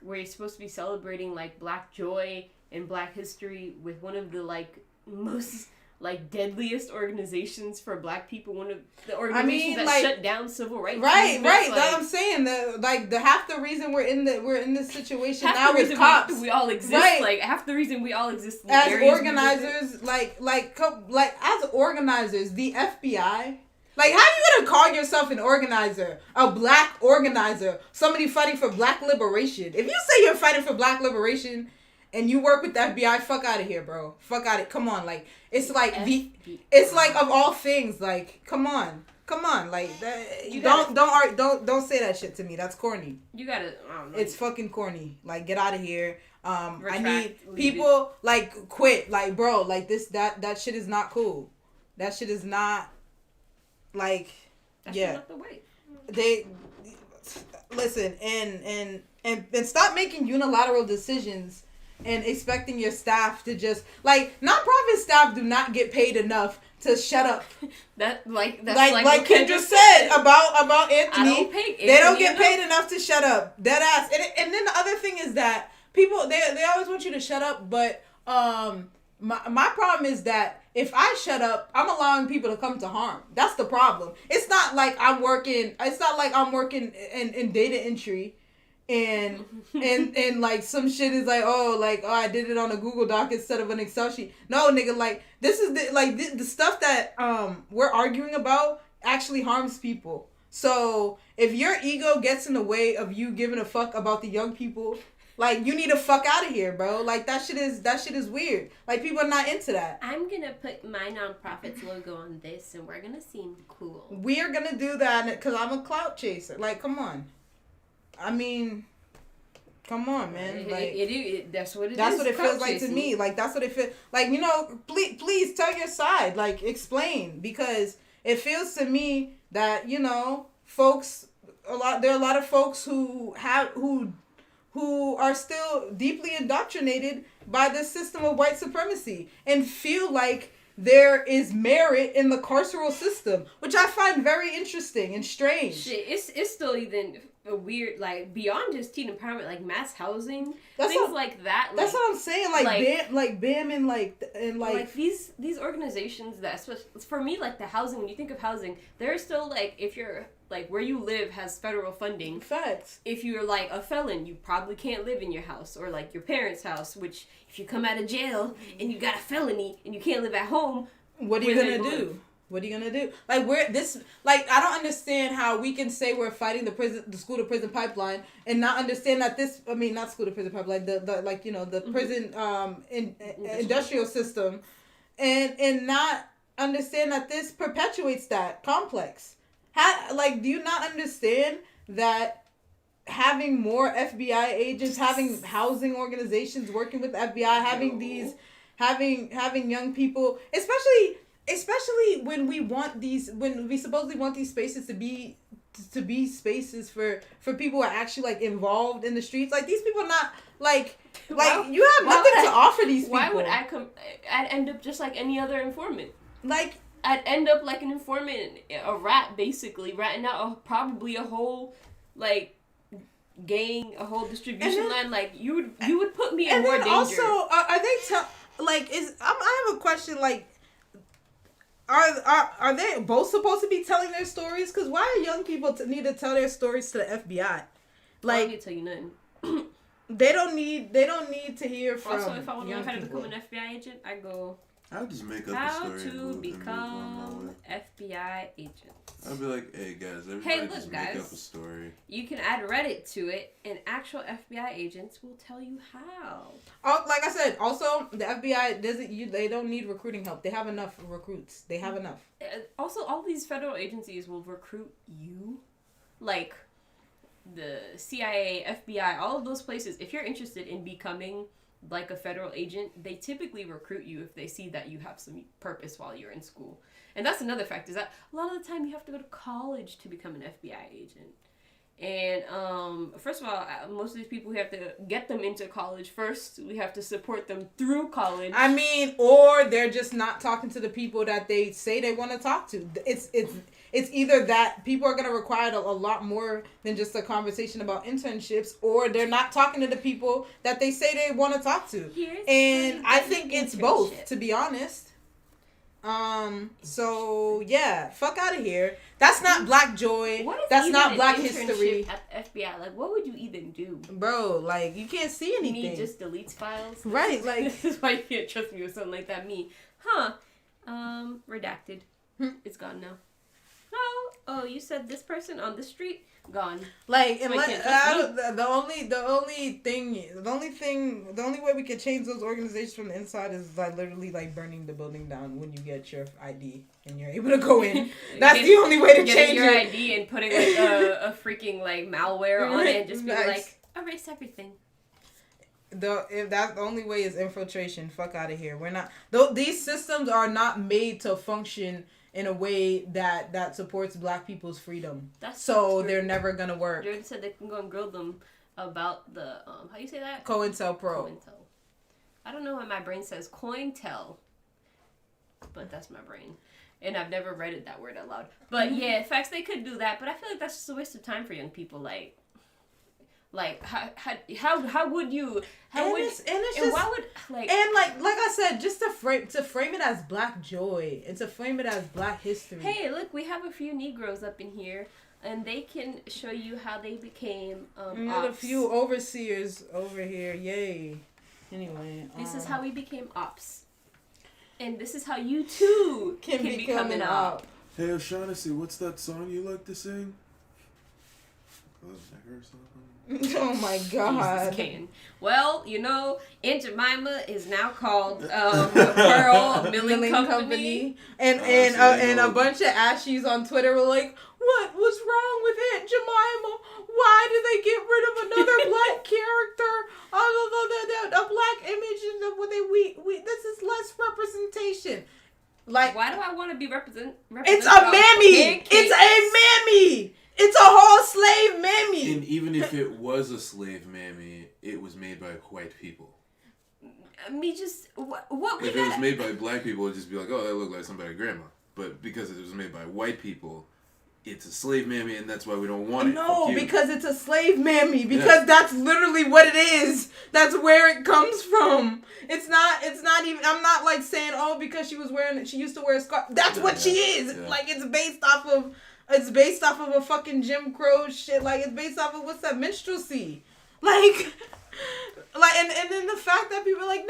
where you're supposed to be celebrating, like, Black joy and Black history with one of the, like, most, like, deadliest organizations for Black people, one of the organizations that like, shut down civil rights. Right. Like, That's what I'm saying. The half the reason we're in this situation now with cops. We all exist. Right. Like, half the reason we all exist as organizers, like as organizers, the FBI. Like, how you gonna call yourself an organizer, a Black organizer, somebody fighting for Black liberation? If you say you're fighting for Black liberation and you work with the FBI, fuck out of here, bro. Fuck out of it. Come on, like, it's like it's like, of all things, like, come on, like, don't say that shit to me. That's corny. You gotta. It's fucking corny. Like, get out of here. Retract, I need people like quit. Like, bro, like that shit is not cool. That shit is not. Like, that's not the way. They listen and stop making unilateral decisions and expecting your staff to just, like, nonprofit staff do not get paid enough to shut up. That's like Kendra said about Anthony. They don't get paid enough to shut up. Dead ass. And then the other thing is that people they always want you to shut up, but my problem is that if I shut up, I'm allowing people to come to harm. That's the problem. It's not like I'm working in data entry and like some shit is like, oh, I did it on a Google Doc instead of an Excel sheet. No, nigga, like, this is the stuff that we're arguing about actually harms people. So if your ego gets in the way of you giving a fuck about the young people, like, you need to fuck out of here, bro. Like, that shit is weird. Like, people are not into that. I'm gonna put my nonprofit's logo on this, and we're gonna seem cool. We are gonna do that because I'm a clout chaser. Like, come on. I mean, come on, man. Like, that's what it is. That's what it feels like to me. Like, that's what it feels like. You know, please tell your side. Like, explain, because it feels to me that, you know, there are a lot of folks who are still deeply indoctrinated by the system of white supremacy and feel like there is merit in the carceral system, which I find very interesting and strange. Shit, it's still even a weird, like, beyond just teen empowerment, like mass housing, like that. That's what I'm saying. Like BAM and these organizations that, for me, like the housing. When you think of housing, there's still, like, if you're like where you live has federal funding. Facts. If you're like a felon, you probably can't live in your house or like your parents' house. Which, if you come out of jail and you got a felony and you can't live at home, what are you gonna do? What are you gonna do? Like, I don't understand how we can say we're fighting the school to prison pipeline and not understand that not school to prison pipeline, the prison industrial system, and not understand that this perpetuates that complex. Do you not understand that having more FBI agents, having housing organizations working with the FBI, having young people, especially when we supposedly want these spaces to be spaces for people who are actually, like, involved in the streets. Like, these people are not you have nothing to offer these people. Why would I'd end up just like any other informant? Like, I'd end up like an informant, a rat, basically ratting out probably a whole, like, gang, a whole distribution line. Like, you would put me in more danger. Also, are they I have a question. Like, Are they both supposed to be telling their stories? Because why are young people need to tell their stories to the FBI? I Like, don't need to tell you nothing. they don't need to hear from. Also, if I want to learn how to people. become an FBI agent, I go, I would just make up a how story and to move on my become way. FBI agent. I'd be like, hey guys, everybody look, just make guys. up a story. You can add Reddit to it, and actual FBI agents will tell you how. Oh, like I said, also the FBI they don't need recruiting help. They have enough recruits. They have enough. Also, all these federal agencies will recruit you, like the CIA, FBI, all of those places. If you're interested in becoming like a federal agent, they typically recruit you if they see that you have some purpose while you're in school. And that's another fact, is that a lot of the time you have to go to college to become an FBI agent. And first of all, most of these people, we have to get them into college first. We have to support them through college. I mean, or they're just not talking to the people that they say they want to talk to. It's either that people are going to require a lot more than just a conversation about internships, or they're not talking to the people that they say they want to talk to. And I think it's both, to be honest. So yeah, fuck out of here. That's not Black joy. That's not Black history. At the FBI, like, what would you even do, bro? Like, you can't see anything. Me just deletes files, right? Like, this is why you can't trust me with something like that. Me, redacted. It's gone now. Oh, you said this person on the street, gone. Like, the only way we can change those organizations from the inside is by literally like burning the building down when you get your ID and you're able to go in. That's the only way to change your it. ID and putting like a freaking like malware on it and just being like, erase everything. If that's the only way is infiltration. Fuck out of here. We're not. These systems are not made to function in a way that supports Black people's freedom. They're never gonna work. Jordan said they can go and grill them about the how you say that? COINTELPRO. I don't know why my brain says COINTEL, but that's my brain, and I've never read it that word out loud. But yeah, facts, they could do that, but I feel like that's just a waste of time for young people. Like how would you? Why would like I said, just to frame it as Black joy and to frame it as Black history. Hey, look, we have a few Negroes up in here, and they can show you how they became. We had a few overseers over here. Yay! Anyway, this is how we became ops, and this is how you too can become an op. Hey, O'Shaughnessy, what's that song you like to sing? Oh my God. Well, Aunt Jemima is now called Pearl Milling Company. And a bunch of Ashies on Twitter were like, what was wrong with Aunt Jemima? Why did they get rid of another Black character? A Black image, and we this is less representation. Like, why do I want to be represented? It's a mammy. It's a mammy. It's a whole slave mammy. And even if it was a slave mammy, it was made by white people. If it was made by Black people, it'd just be like, oh, that looked like somebody's grandma. But because it was made by white people, it's a slave mammy, and that's why we don't want it. No, because it's a slave mammy. Because that's literally what it is. That's where it comes from. It's not even. I'm not like saying, oh, because she used to wear a scarf. That's what she is. Yeah. Like, it's based off of a fucking Jim Crow shit. Like, it's based off of what's that, minstrelsy. Like, and then the fact that people are like,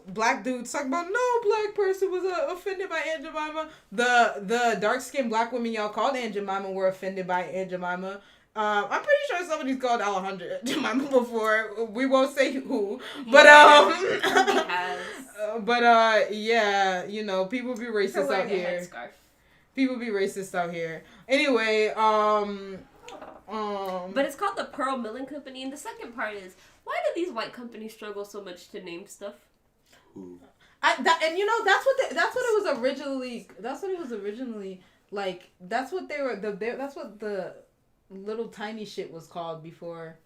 black dudes talking about no Black person was offended by Aunt Jemima. The dark skinned Black women y'all called Aunt Jemima were offended by Aunt Jemima. I'm pretty sure somebody's called Alejandra Jemima before. We won't say who, but yeah, people be racist out here. People be racist out here. Anyway, but it's called the Pearl Milling Company, and the second part is, why do these white companies struggle so much to name stuff? That's what it was originally. That's what it was originally like. That's what they were. That's what the little tiny shit was called before.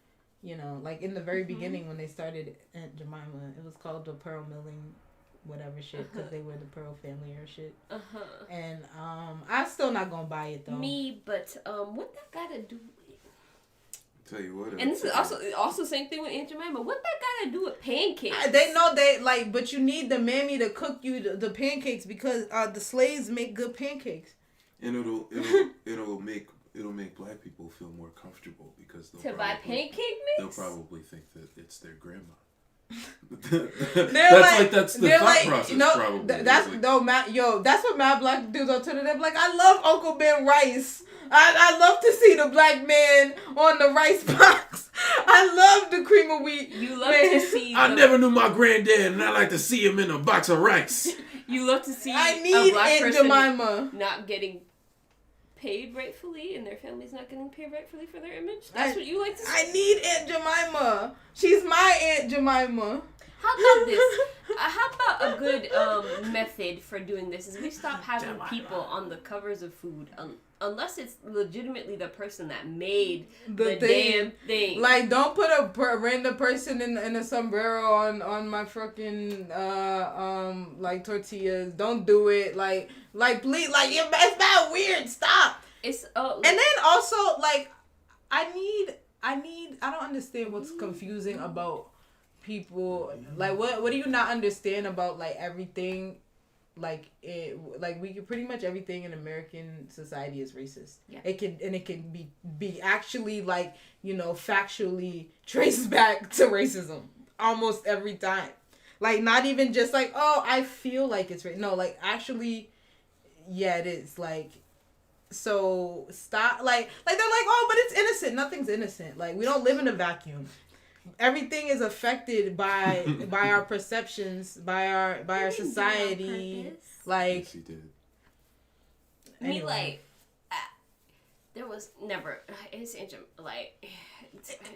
Like in the very beginning when they started Aunt Jemima, it was called the Pearl Milling, whatever shit, because they were the Pearl family or shit. And I'm still not gonna buy it though. But what that got to do? Tell you what. And this is also same thing with Aunt Jemima. What that got to do with pancakes? They know they like, but you need the mammy to cook you the pancakes because the slaves make good pancakes. And it'll make black people feel more comfortable because they'll buy pancake mix. They'll probably think that it's their grandma. That's the thought process. No, probably. that's like, no Matt. Yo, that's what mad black dudes on Twitter. They're like, I love Uncle Ben Rice. I love to see the black man on the rice box. I love the cream of wheat. You love to see. I never knew my granddad, and I like to see him in a box of rice. You love to see. I need a black Aunt person Jemima not getting paid rightfully, and their family's not getting paid rightfully for their image. That's what you like to see. I need Aunt Jemima. She's my Aunt Jemima. How about this? How about a good method for doing this is we stop having people on the covers of food unless it's legitimately the person that made the damn thing. Like, don't put a random person in a sombrero on my freaking like tortillas. Don't do it. Like please, like it's not weird. Stop. It's and then also like I don't understand what's confusing about people. Like what do you not understand about like everything? Like we can pretty much everything in American society is racist. Yeah. It can be actually like, you know, factually traced back to racism almost every time. Like not even just like, oh, I feel like it's no, like actually, yeah, it is. Like, so stop. Like they're like, oh, but it's innocent. Nothing's innocent. Like we don't live in a vacuum. Everything is affected by our perceptions, by our society. Like, yes, he did. Me like, there was never. It's like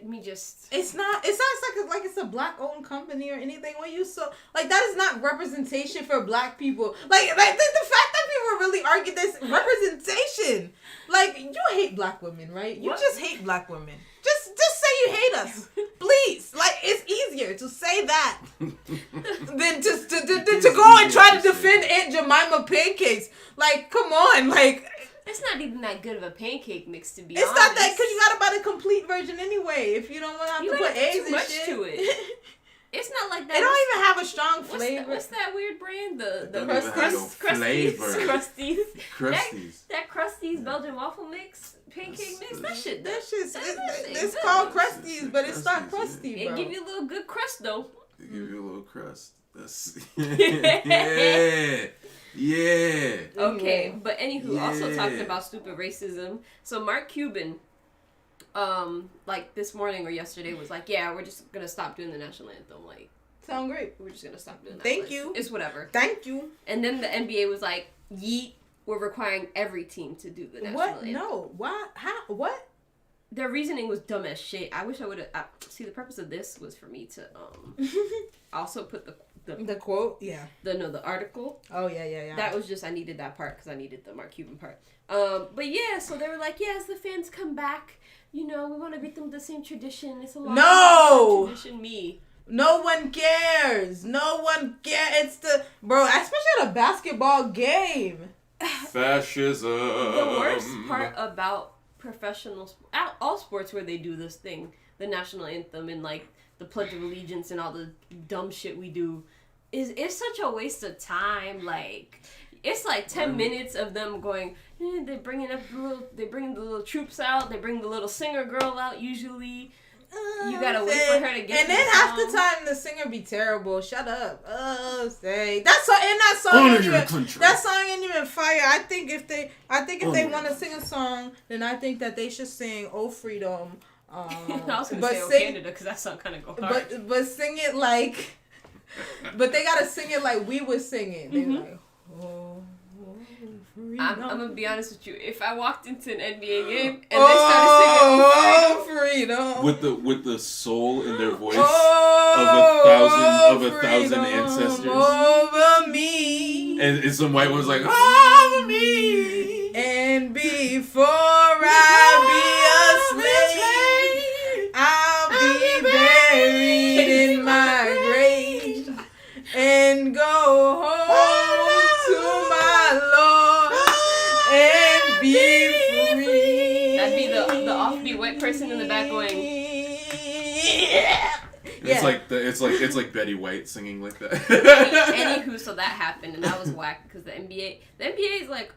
me just. It's not like it's a black owned company or anything. When you so like that is not representation for black people. Like the fact that people really argue this representation. Like you hate black women, right? You just hate black women. Just say you hate us, please. Like it's easier to say that than to go and try to defend Aunt Jemima pancakes. Like, come on, like. It's not even that good of a pancake mix, to be honest. It's not that because you gotta buy the complete version anyway. If you don't want to have to put eggs and shit. Too much to it. It's not like that. It don't even have a strong flavor. What's that weird brand? The Crusties. That Crusties Belgian waffle mix, pancake mix. It's called Crusties, but it's not crusty, bro. It give you a little good crust though. It give you a little crust. That's yeah. Okay, but anywho, also talking about stupid racism. So Mark Cuban, like this morning or yesterday was like, yeah, we're just gonna stop doing the national anthem. Like, sound great. We're just gonna stop doing that. Thank you. It's whatever. Thank you. And then the NBA was like, yeet, we're requiring every team to do the national anthem. No. What? How? What? Their reasoning was dumb as shit. I wish I would have. See, the purpose of this was for me to also put the quote, yeah. The article. Oh yeah. That was just I needed that part because I needed the Mark Cuban part. But yeah, so they were like, yeah, as the fans come back, you know, we want to beat them with the same tradition. It's a long tradition. No one cares. No one cares. It's especially at a basketball game. Fascism. The worst part about professional all sports where they do this thing, the national anthem and like the Pledge of Allegiance and all the dumb shit we do, it's such a waste of time. Like it's like 10 minutes of them going. They bring the little troops out. They bring the little singer girl out. Usually, you gotta wait for her to get. And then half the time the singer be terrible. Shut up. That song ain't even fire. I think if they want to sing a song, then I think that they should sing "Oh Freedom." I was gonna say "Oh Canada" because that song kind of go hard. But sing it like. But they gotta sing it like we would sing it. They like, oh. I'm gonna be honest with you. If I walked into an NBA game and they started singing freedom with the soul in their voice of a thousand ancestors over me, and some white one's like over me, and before I be a slave, I'll be buried in my grave and go home to my Lord. And be free. That'd be the offbeat white person in the back going. It's like Betty White singing like that. Anywho, so that happened, and that was whack because the NBA is like,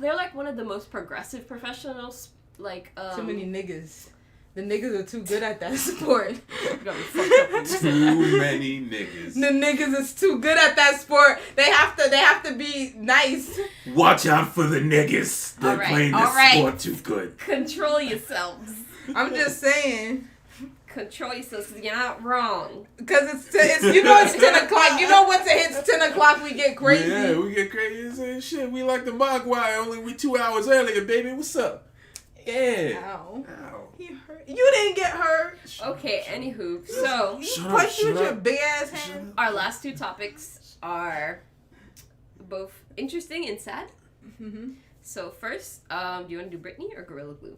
they're like one of the most progressive professionals. Like too many niggas. The niggas are too good at that sport. Too many niggas. The niggas is too good at that sport. They have to be nice. Watch out for the niggas. They're playing this sport too good. Control yourselves. I'm just saying. Control yourselves because you're not wrong. Because it's 10 o'clock. You know once it hits 10 o'clock we get crazy. Yeah, we get crazy and shit. We like the Mogwai, only we 2 hours earlier, baby. What's up? Yeah. Ow. He hurt. You didn't get hurt. Okay, anywho. So, you punched you with your big ass hand. Our last two topics are both interesting and sad. Mm-hmm. So first, do you want to do Britney or Gorilla Glue?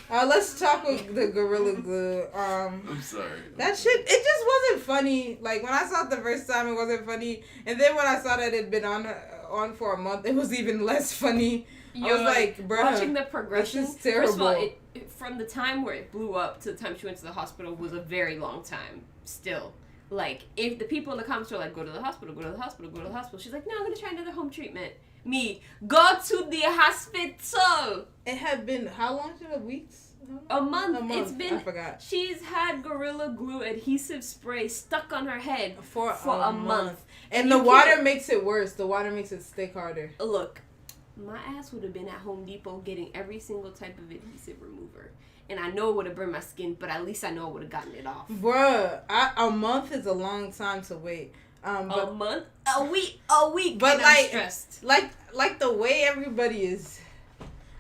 Let's talk with the Gorilla Glue. I'm sorry. That shit, it just wasn't funny. Like, when I saw it the first time, it wasn't funny. And then when I saw that it had been on for a month, it was even less funny. I was like, bruh, watching the progression. This is terrible. First of all, it, from the time where it blew up to the time she went to the hospital was a very long time. Still, like, if the people in the comments were like, go to the hospital, go to the hospital, go to the hospital, she's like, no, I'm gonna try another home treatment. Me, go to the hospital. It had been how long? Weeks? A month. It's been. I forgot. She's had Gorilla Glue adhesive spray stuck on her head for a month. And the water makes it worse. The water makes it stick harder. Look. My ass would have been at Home Depot getting every single type of adhesive remover. And I know it would have burned my skin, but at least I know it would have gotten it off. Bruh, a month is a long time to wait. But, a month? A week. But like, I'm stressed. Like the way everybody is,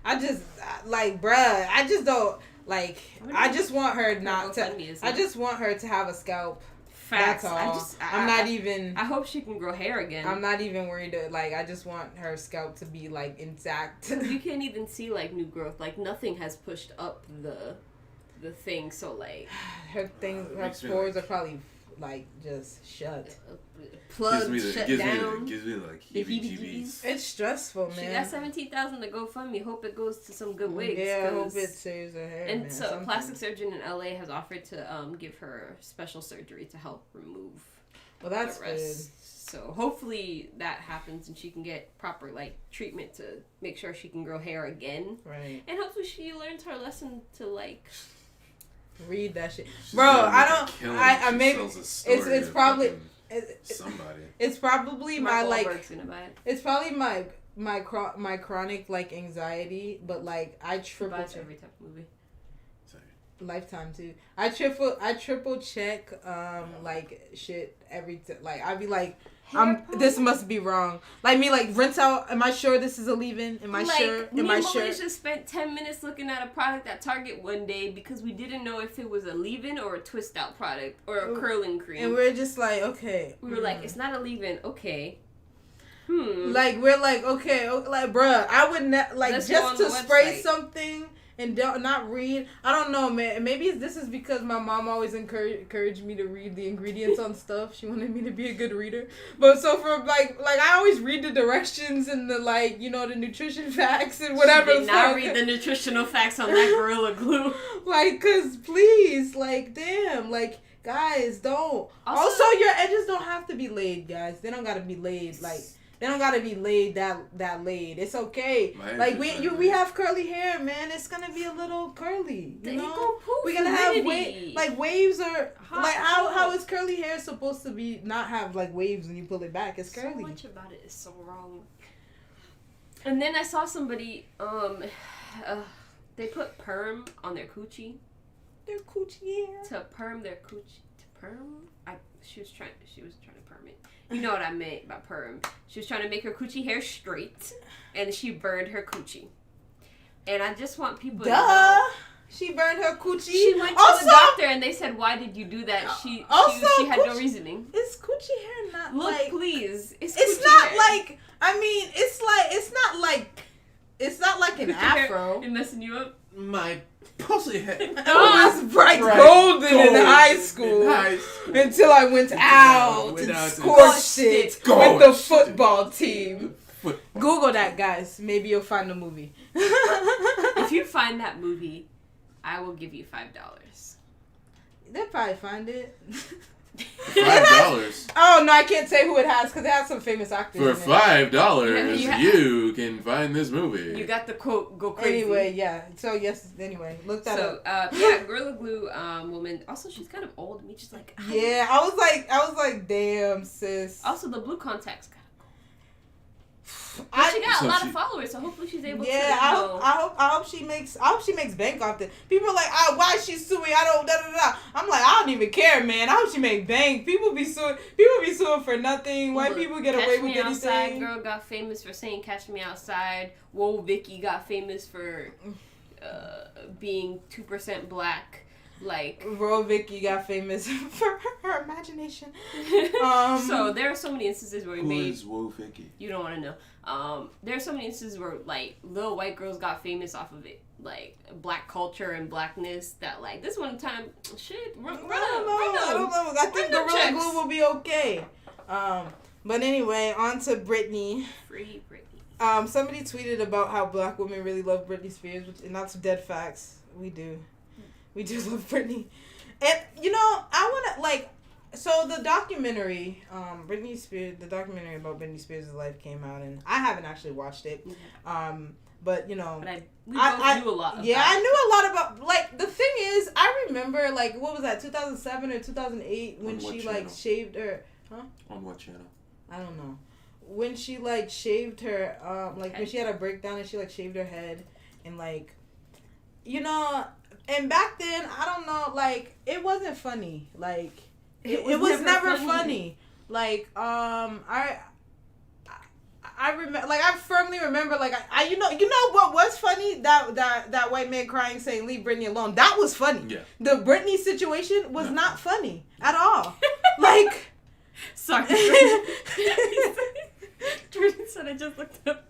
I just, like, bruh, I just don't, like, I just want her not to, I just want her to have a scalp. Facts. That's all. I'm not even. I hope she can grow hair again. I'm not even worried. Like, I just want her scalp to be like intact. You can't even see like new growth. Like nothing has pushed up the thing. So like her pores are probably like just shut. Plugged, shut down. Gives me like heebie-jeebies. It's stressful, man. She got $17,000 to GoFundMe. Hope it goes to some good wigs. Yeah, I hope it saves her hair. And man, so, a plastic surgeon in LA has offered to give her special surgery to help remove. Well, that's the rest. good. So hopefully that happens and she can get proper like treatment to make sure she can grow hair again. Right. And hopefully she learns her lesson to like read that shit, bro. I mean, it's probably. Somebody. It's probably my like. Gonna buy it. It's probably my chronic like anxiety, but like I triple check every type of movie. Lifetime too. I triple check like shit every like I'd be like this must be wrong. Like me like rinse out. Am I sure this is a leave-in? Am I sure? Am I sure? We just spent 10 minutes looking at a product at Target one day because we didn't know if it was a leave-in or a twist out product or a curling cream. And we're just like, okay. We were like, it's not a leave-in. Okay. Like we're like, okay, like bruh, I would like just to spray something and not read. I don't know, man. Maybe this is because my mom always encouraged me to read the ingredients on stuff. She wanted me to be a good reader. But so for like I always read the directions and the like, you know, the nutrition facts and whatever. She did not read the nutritional facts on that Gorilla Glue. Like, cause please, like, damn, like, guys, don't. Also, your edges don't have to be laid, guys. They don't gotta be laid, like. They don't gotta be laid that laid. It's okay. Like we have curly hair, man. It's gonna be a little curly. You know, we're gonna have like waves are like how is curly hair supposed to be not have like waves when you pull it back? It's curly. So much about it is so wrong. And then I saw somebody they put perm on their coochie. Their coochie hair. To perm their coochie. To perm. She was trying to perm it. You know what I meant by perm. She was trying to make her coochie hair straight, and she burned her coochie. And I just want people to know. She burned her coochie. She went to the doctor, and they said, "Why did you do that?" She had no reasoning. Is coochie hair not look? Like, please, it's not hair. Like. I mean, it's not like an afro. It messing you up. My pussy hair. It was bright golden in high school. Until I went out and scorched it with the football team. Google that, guys. Maybe you'll find the movie. If you find that movie, I will give you $5. They'll probably find it. $5. Oh no, I can't say who it has because it has some famous actors. For in it. $5, Yeah. you can find this movie. You got the quote, go crazy. Anyway, yeah. So yes. Anyway, look that up. Yeah, Gorilla Glue woman. Also, she's kind of old. I mean, she's like. Yeah, I was like, damn, sis. Also, the blue contacts. But I, she got So a lot she- of followers, so hopefully she's able to. yeah, I hope she makes bank off it. People are like, oh, why is she suing? I don't da da da. I'm like, I don't even care, man. I hope she make bank. People be suing for nothing. White people get away with Catch Me Outside anything. girl got famous for saying "Catch Me Outside." Whoa, Vicky got famous for being 2% black. Like Bro, Vicky got famous for her imagination. So there are so many instances where we Who made. is Whoa Vicky? You don't want to know. There are so many instances where like little white girls got famous off of it, like black culture and blackness. That like this one time, shit. I I don't know. I think Run them Gorilla checks. Glue will be okay. But anyway, on to Britney. Free Britney. Somebody tweeted about how black women really love Britney Spears, and that's dead facts. We do love Britney. And you know, I wanna like, so the documentary, Britney Spears, the documentary about Britney Spears' life came out, and I haven't actually watched it. But you know, But we both knew a lot. About I knew a lot about, like, the thing is, I remember, like, what was that, 2007 or 2008 when she channel? like shaved her, On what channel? I don't know. When she like shaved her, like when she had a breakdown and she like shaved her head, and like, you know, and back then I don't know, like it wasn't funny. Like it was never funny. Like I remember, like I firmly remember, like I you know what was funny, that white man crying saying leave Britney alone. That was funny. Yeah. The Britney situation was not funny at all. Like. Sorry. Jordan said I just looked up.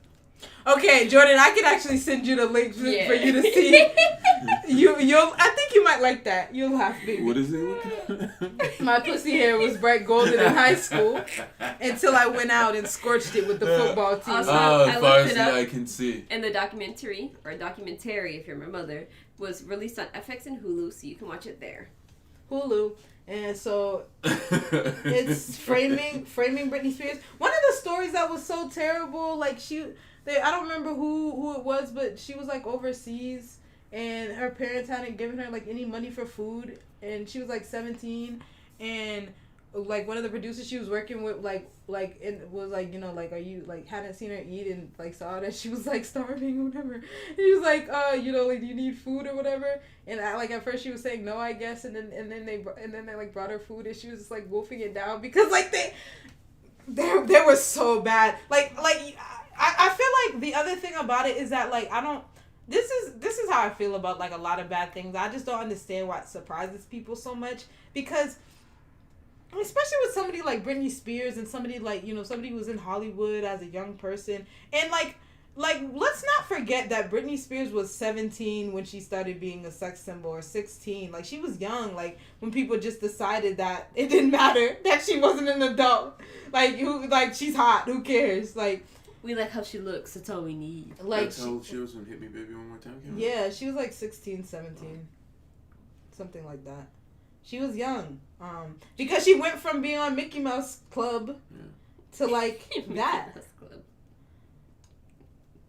Okay, Jordan, I can actually send you the link for you to see. I think you might like that. You'll laugh, baby. What is it? My pussy hair was bright golden in high school until I went out and scorched it with the football team. Also, Oh, I looked Farsi, it up. I can see. And the documentary, or documentary if you're my mother, was released on FX and Hulu, so you can watch it there. Hulu. And so it's framing Britney Spears. One of the stories that was so terrible, like I don't remember who it was, but she was like overseas and her parents hadn't given her like any money for food, and she was like 17, and like one of the producers she was working with like it was like, you know, like, are you like, hadn't seen her eat and like saw that she was like starving or whatever, and he was like, you know, like, do you need food or whatever, and like at first she was saying no, I guess, and then they like brought her food, and she was just like wolfing it down because like they were so bad. Like I feel like the other thing about it is that like this is how I feel about like a lot of bad things. I just don't understand why it surprises people so much, because especially with somebody like Britney Spears and somebody like, you know, somebody who was in Hollywood as a young person, and like let's not forget that Britney Spears was 17 when she started being a sex symbol, or 16. Like she was young, like when people just decided that it didn't matter that she wasn't an adult. Like she's hot, who cares? Like We like how she looks. That's all we need. like That's how old she was when Hit Me Baby One More Time came out? yeah, she was like 16, 17. Something like that. She was young. Because she went from being on Mickey Mouse Club to like that.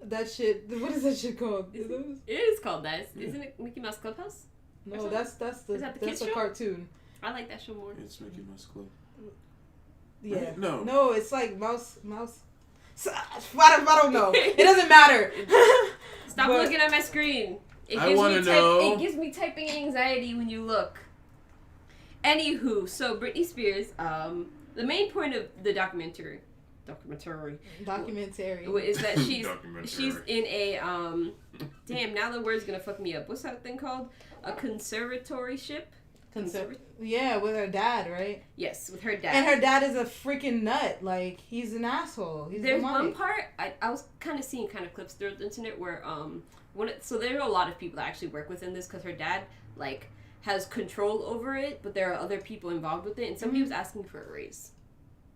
That shit. What is that shit called? It is called that. Isn't it Mickey Mouse Clubhouse? No, that's Is that the that's kids a show? cartoon. I like that show more. It's Mickey Mouse Club. Yeah. Right? No. No, it's like mouse. I don't know. It doesn't matter. Stop But- looking at my screen. I wanna know. It gives me typing anxiety when you look. Anywho, so Britney Spears, the main point of the documentary is that she's in a damn, now the word's gonna fuck me up. What's that thing called? A conservatorship? Yeah, with her dad, right? Yes, with her dad. And her dad is a freaking nut. Like, he's an asshole. He's There's demonic. one part I was kind of seeing kind of clips through the internet where so there are a lot of people that actually work within this because her dad like has control over it, but there are other people involved with it, and somebody was asking for a raise.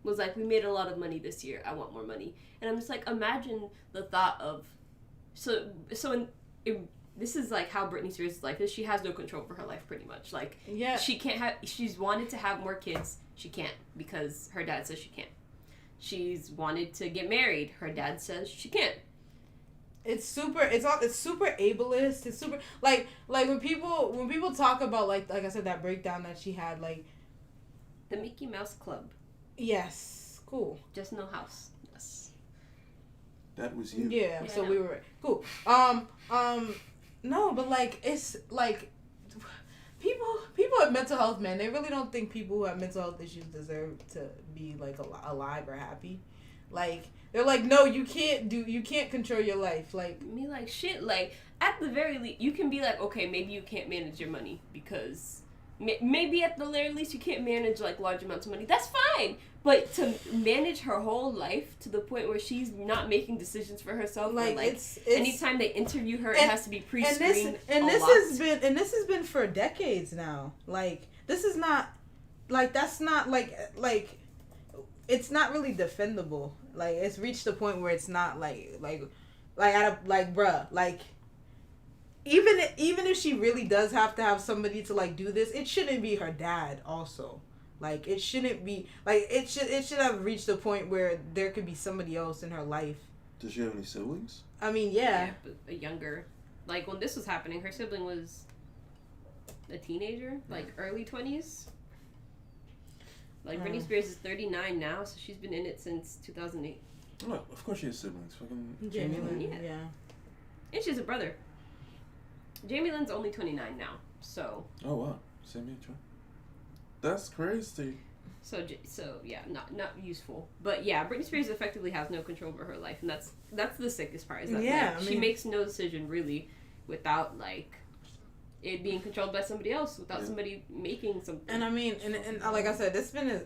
Was like, we made a lot of money this year, I want more money. And I'm just like, imagine the thought of this is like how Britney Spears' life is. She has no control over her life, pretty much. Like, Yeah. she's wanted to have more kids. She can't because her dad says she can't. She's wanted to get married. Her dad says she can't. It's super ableist. It's super like when people talk about like I said, that breakdown that she had, like The Mickey Mouse Club. yes, cool. Just no house. Yes. That was you. Yeah, so no. we were cool. No, but like it's like people with mental health, man, they really don't think people who have mental health issues deserve to be like alive or happy. Like they're like, no, you can't control your life. Like Me like shit. Like at the very least, you can be like, okay, maybe you can't manage your money because maybe at the very least you can't manage like large amounts of money. That's fine. But to manage her whole life to the point where she's not making decisions for herself, like, or like it's anytime they interview her, it has to be pre-screened. this has been for decades now. Like this is not like that's not like it's not really defendable. Like it's reached a point where it's not like at a like bruh, like even if she really does have to have somebody to like do this, it shouldn't be her dad also. Like it shouldn't be like it should have reached a point where there could be somebody else in her life. Does she have any siblings? I mean, yeah. But a younger, like when this was happening, her sibling was a teenager, like early 20s. Like Britney Spears is 39 now, so she's been in it since 2008. Oh, of course she has siblings. Fucking Jamie Lynn, Yeah. yeah. And she has a brother. Jamie Lynn's only 29 now, so. Oh wow, same age, huh? That's crazy. So yeah, not useful. But yeah, Britney Spears effectively has no control over her life, and that's the sickest part. Is that Yeah, like, she makes no decision really without like it being controlled by somebody else, without somebody making something. And I mean, and like I said, it's been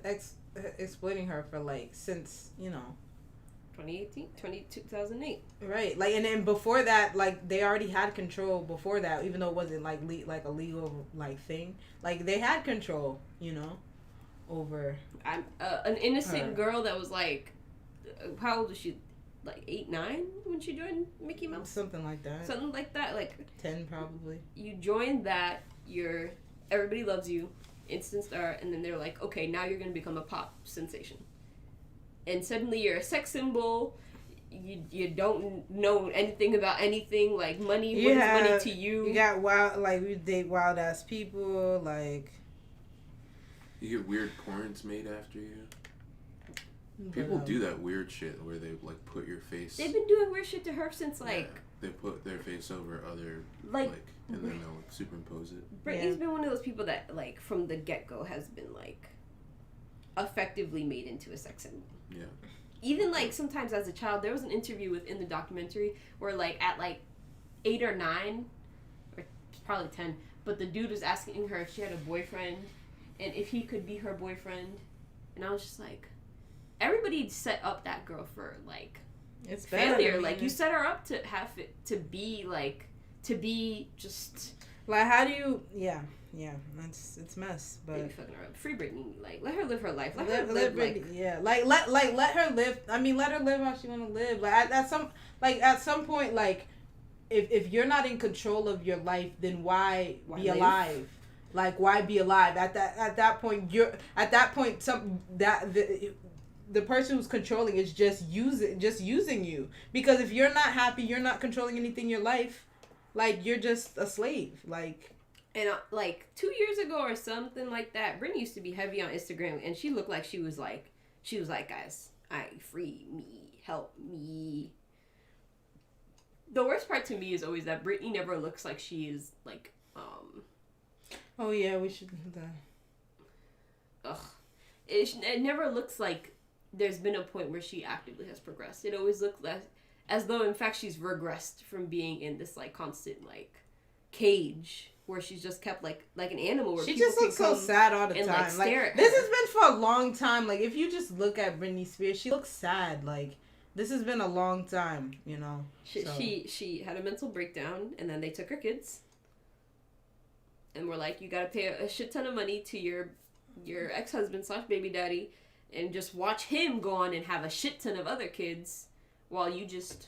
exploiting her for like since 2008. Right, like, and then before that, like they already had control before that, even though it wasn't like like a legal like thing. Like they had control, over. I'm an innocent her. girl that was like, how old was she? Like 8, 9 when she joined Mickey Mouse. Something like that. Something like that. Like 10 probably. You joined that. Everybody loves you, instant star, and then they're like, okay, now you're gonna become a pop sensation. And suddenly you're a sex symbol. You don't know anything about anything. Like money, what is money to you? You got wild, like we date wild ass people. Like you get weird porns made after you. People do that weird shit where they like put your face. They've been doing weird shit to her since like. Yeah, they put their face over other like and then they'll like superimpose it. Britney's been one of those people that like from the get go has been like effectively made into a sex symbol. Yeah. Even like sometimes as a child, there was an interview within the documentary where like at like 8 or 9, or probably 10, but the dude was asking her if she had a boyfriend and if he could be her boyfriend, and I was just like, everybody set up that girl for like it's failure. Like you set her up to have it to be just like how do you it's mess, but fucking her up. Free Britney, like let her live her life. Let her live like let her live. I mean, let her live how she want to live. Like at some point, like if you're not in control of your life, then why be live? alive? Like why be alive? At that point the person who's controlling is just using you. Because if you're not happy, you're not controlling anything in your life. Like you're just a slave. Like. And like 2 years ago or something like that, Britney used to be heavy on Instagram, and she looked like she was like, guys, free me, help me. The worst part to me is always that Britney never looks like she is like, Oh yeah, we should do that. Ugh. It never looks like there's been a point where she actively has progressed. It always looks as though, in fact, she's regressed from being in this like constant like cage. Where she's just kept like an animal. Where she just looks so sad all the time. Like this has been for a long time. Like if you just look at Britney Spears, she looks sad. Like this has been a long time. She had a mental breakdown, and then they took her kids, and were like, you gotta pay a shit ton of money to your ex-husband / baby daddy, and just watch him go on and have a shit ton of other kids, while you just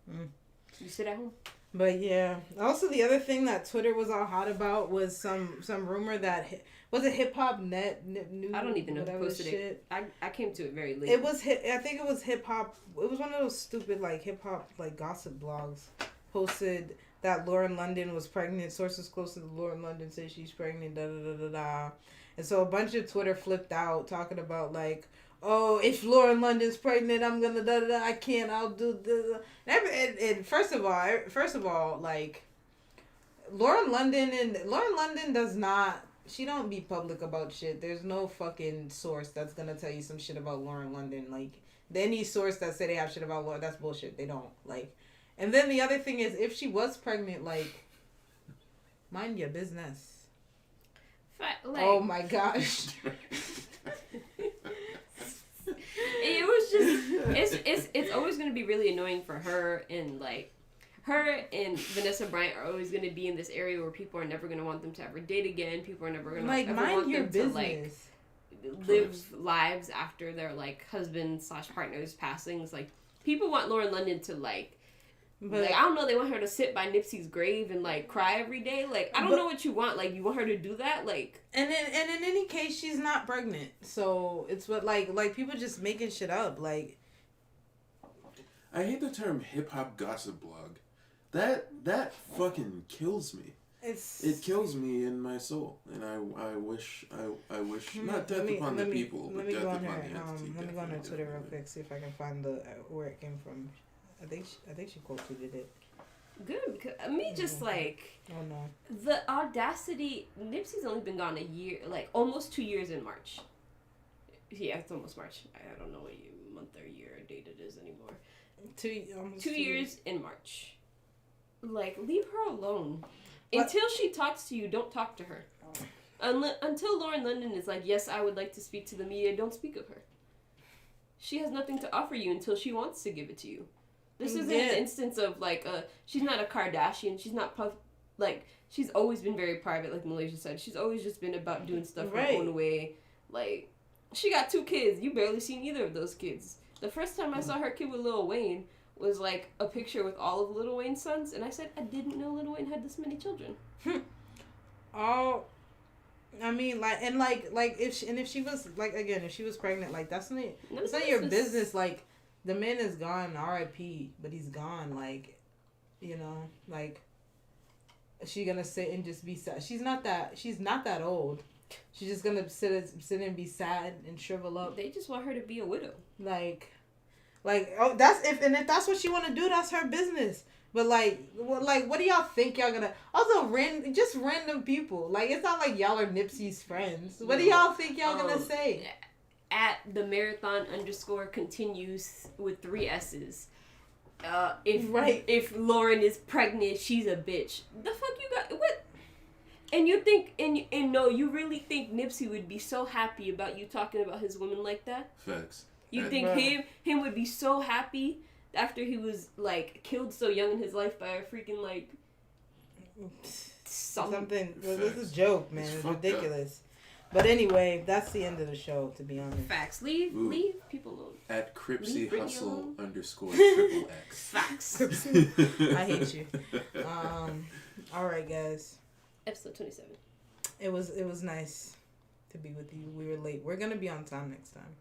you sit at home. But yeah. Also, the other thing that Twitter was all hot about was some rumor that was it Hip Hop News. I don't even know who posted shit. it. I came to it very late. It was I think it was Hip Hop. It was one of those stupid like hip hop like gossip blogs posted that Lauren London was pregnant. Sources close to Lauren London say she's pregnant. Da da da da da. And so a bunch of Twitter flipped out talking about like, oh, if Lauren London's pregnant, I'm gonna da da da. I can't. I'll do the. And first of all, like, Lauren London does not. She don't be public about shit. There's no fucking source that's gonna tell you some shit about Lauren London. Like, any source that say they have shit about Lauren, that's bullshit. They don't. Like, and then the other thing is, if she was pregnant, like, mind your business. Like, oh my gosh. It was just it's always going to be really annoying for her, and like her and Vanessa Bryant are always going to be in this area where people are never going to want them to ever date again. People are never going to like ever mind want your them business. to like live lives after their like husband/partner's passings. Like, people want Lauren London to like. But like, I don't know, they want her to sit by Nipsey's grave and like cry every day. Like, I don't know what you want. Like, you want her to do that? Like, and in any case, she's not pregnant, so it's what like people just making shit up. Like, I hate the term hip hop gossip blog. That fucking kills me. It kills me in my soul, and I wish not death upon the people, but death upon the entity. Let me go on her Twitter real quick, see if I can find the where it came from. I think she quote tweeted it. Good, because me just like, oh no, the audacity. Nipsey's only been gone a year, like almost 2 years in March. Yeah, it's almost March. I don't know what month or year or date it is anymore. 2 years in March. Like, leave her alone. What? Until she talks to you, don't talk to her. Until Lauren London is like, yes, I would like to speak to the media, don't speak of her. She has nothing to offer you until she wants to give it to you. This isn't an instance of, like, she's not a Kardashian. She's not, like, she's always been very private, like Malaysia said. She's always just been about doing stuff her own way. Like, she got 2 kids. You barely seen either of those kids. The first time I saw her kid with Lil Wayne was, like, a picture with all of Lil Wayne's sons, and I said, I didn't know Lil Wayne had this many children. Oh, I mean, like, and, like, if she was, like, again, if she was pregnant, like, that's not your business, like, the man is gone, R.I.P., but he's gone, like, you know, like, is she gonna sit and just be sad? She's not that old. She's just gonna sit and be sad and shrivel up. They just want her to be a widow. Like, oh, if that's what she want to do, that's her business. But what do y'all think y'all gonna? Also, random people. Like, it's not like y'all are Nipsey's friends. What do y'all think y'all gonna say? At the marathon _ continues with 3 S's. If Lauren is pregnant, she's a bitch. The fuck you got? What? And you think, and no, you really think Nipsey would be so happy about you talking about his woman like that? Facts. You think him would be so happy after he was, like, killed so young in his life by a freaking, like, something. Well, this is a joke, man. It's ridiculous. But anyway, that's the end of the show, to be honest. Facts. Leave people alone. At Cripsy Hustle _XXX. Facts. I hate you. All right, guys. Episode 27. It was nice to be with you. We were late. We're gonna be on time next time.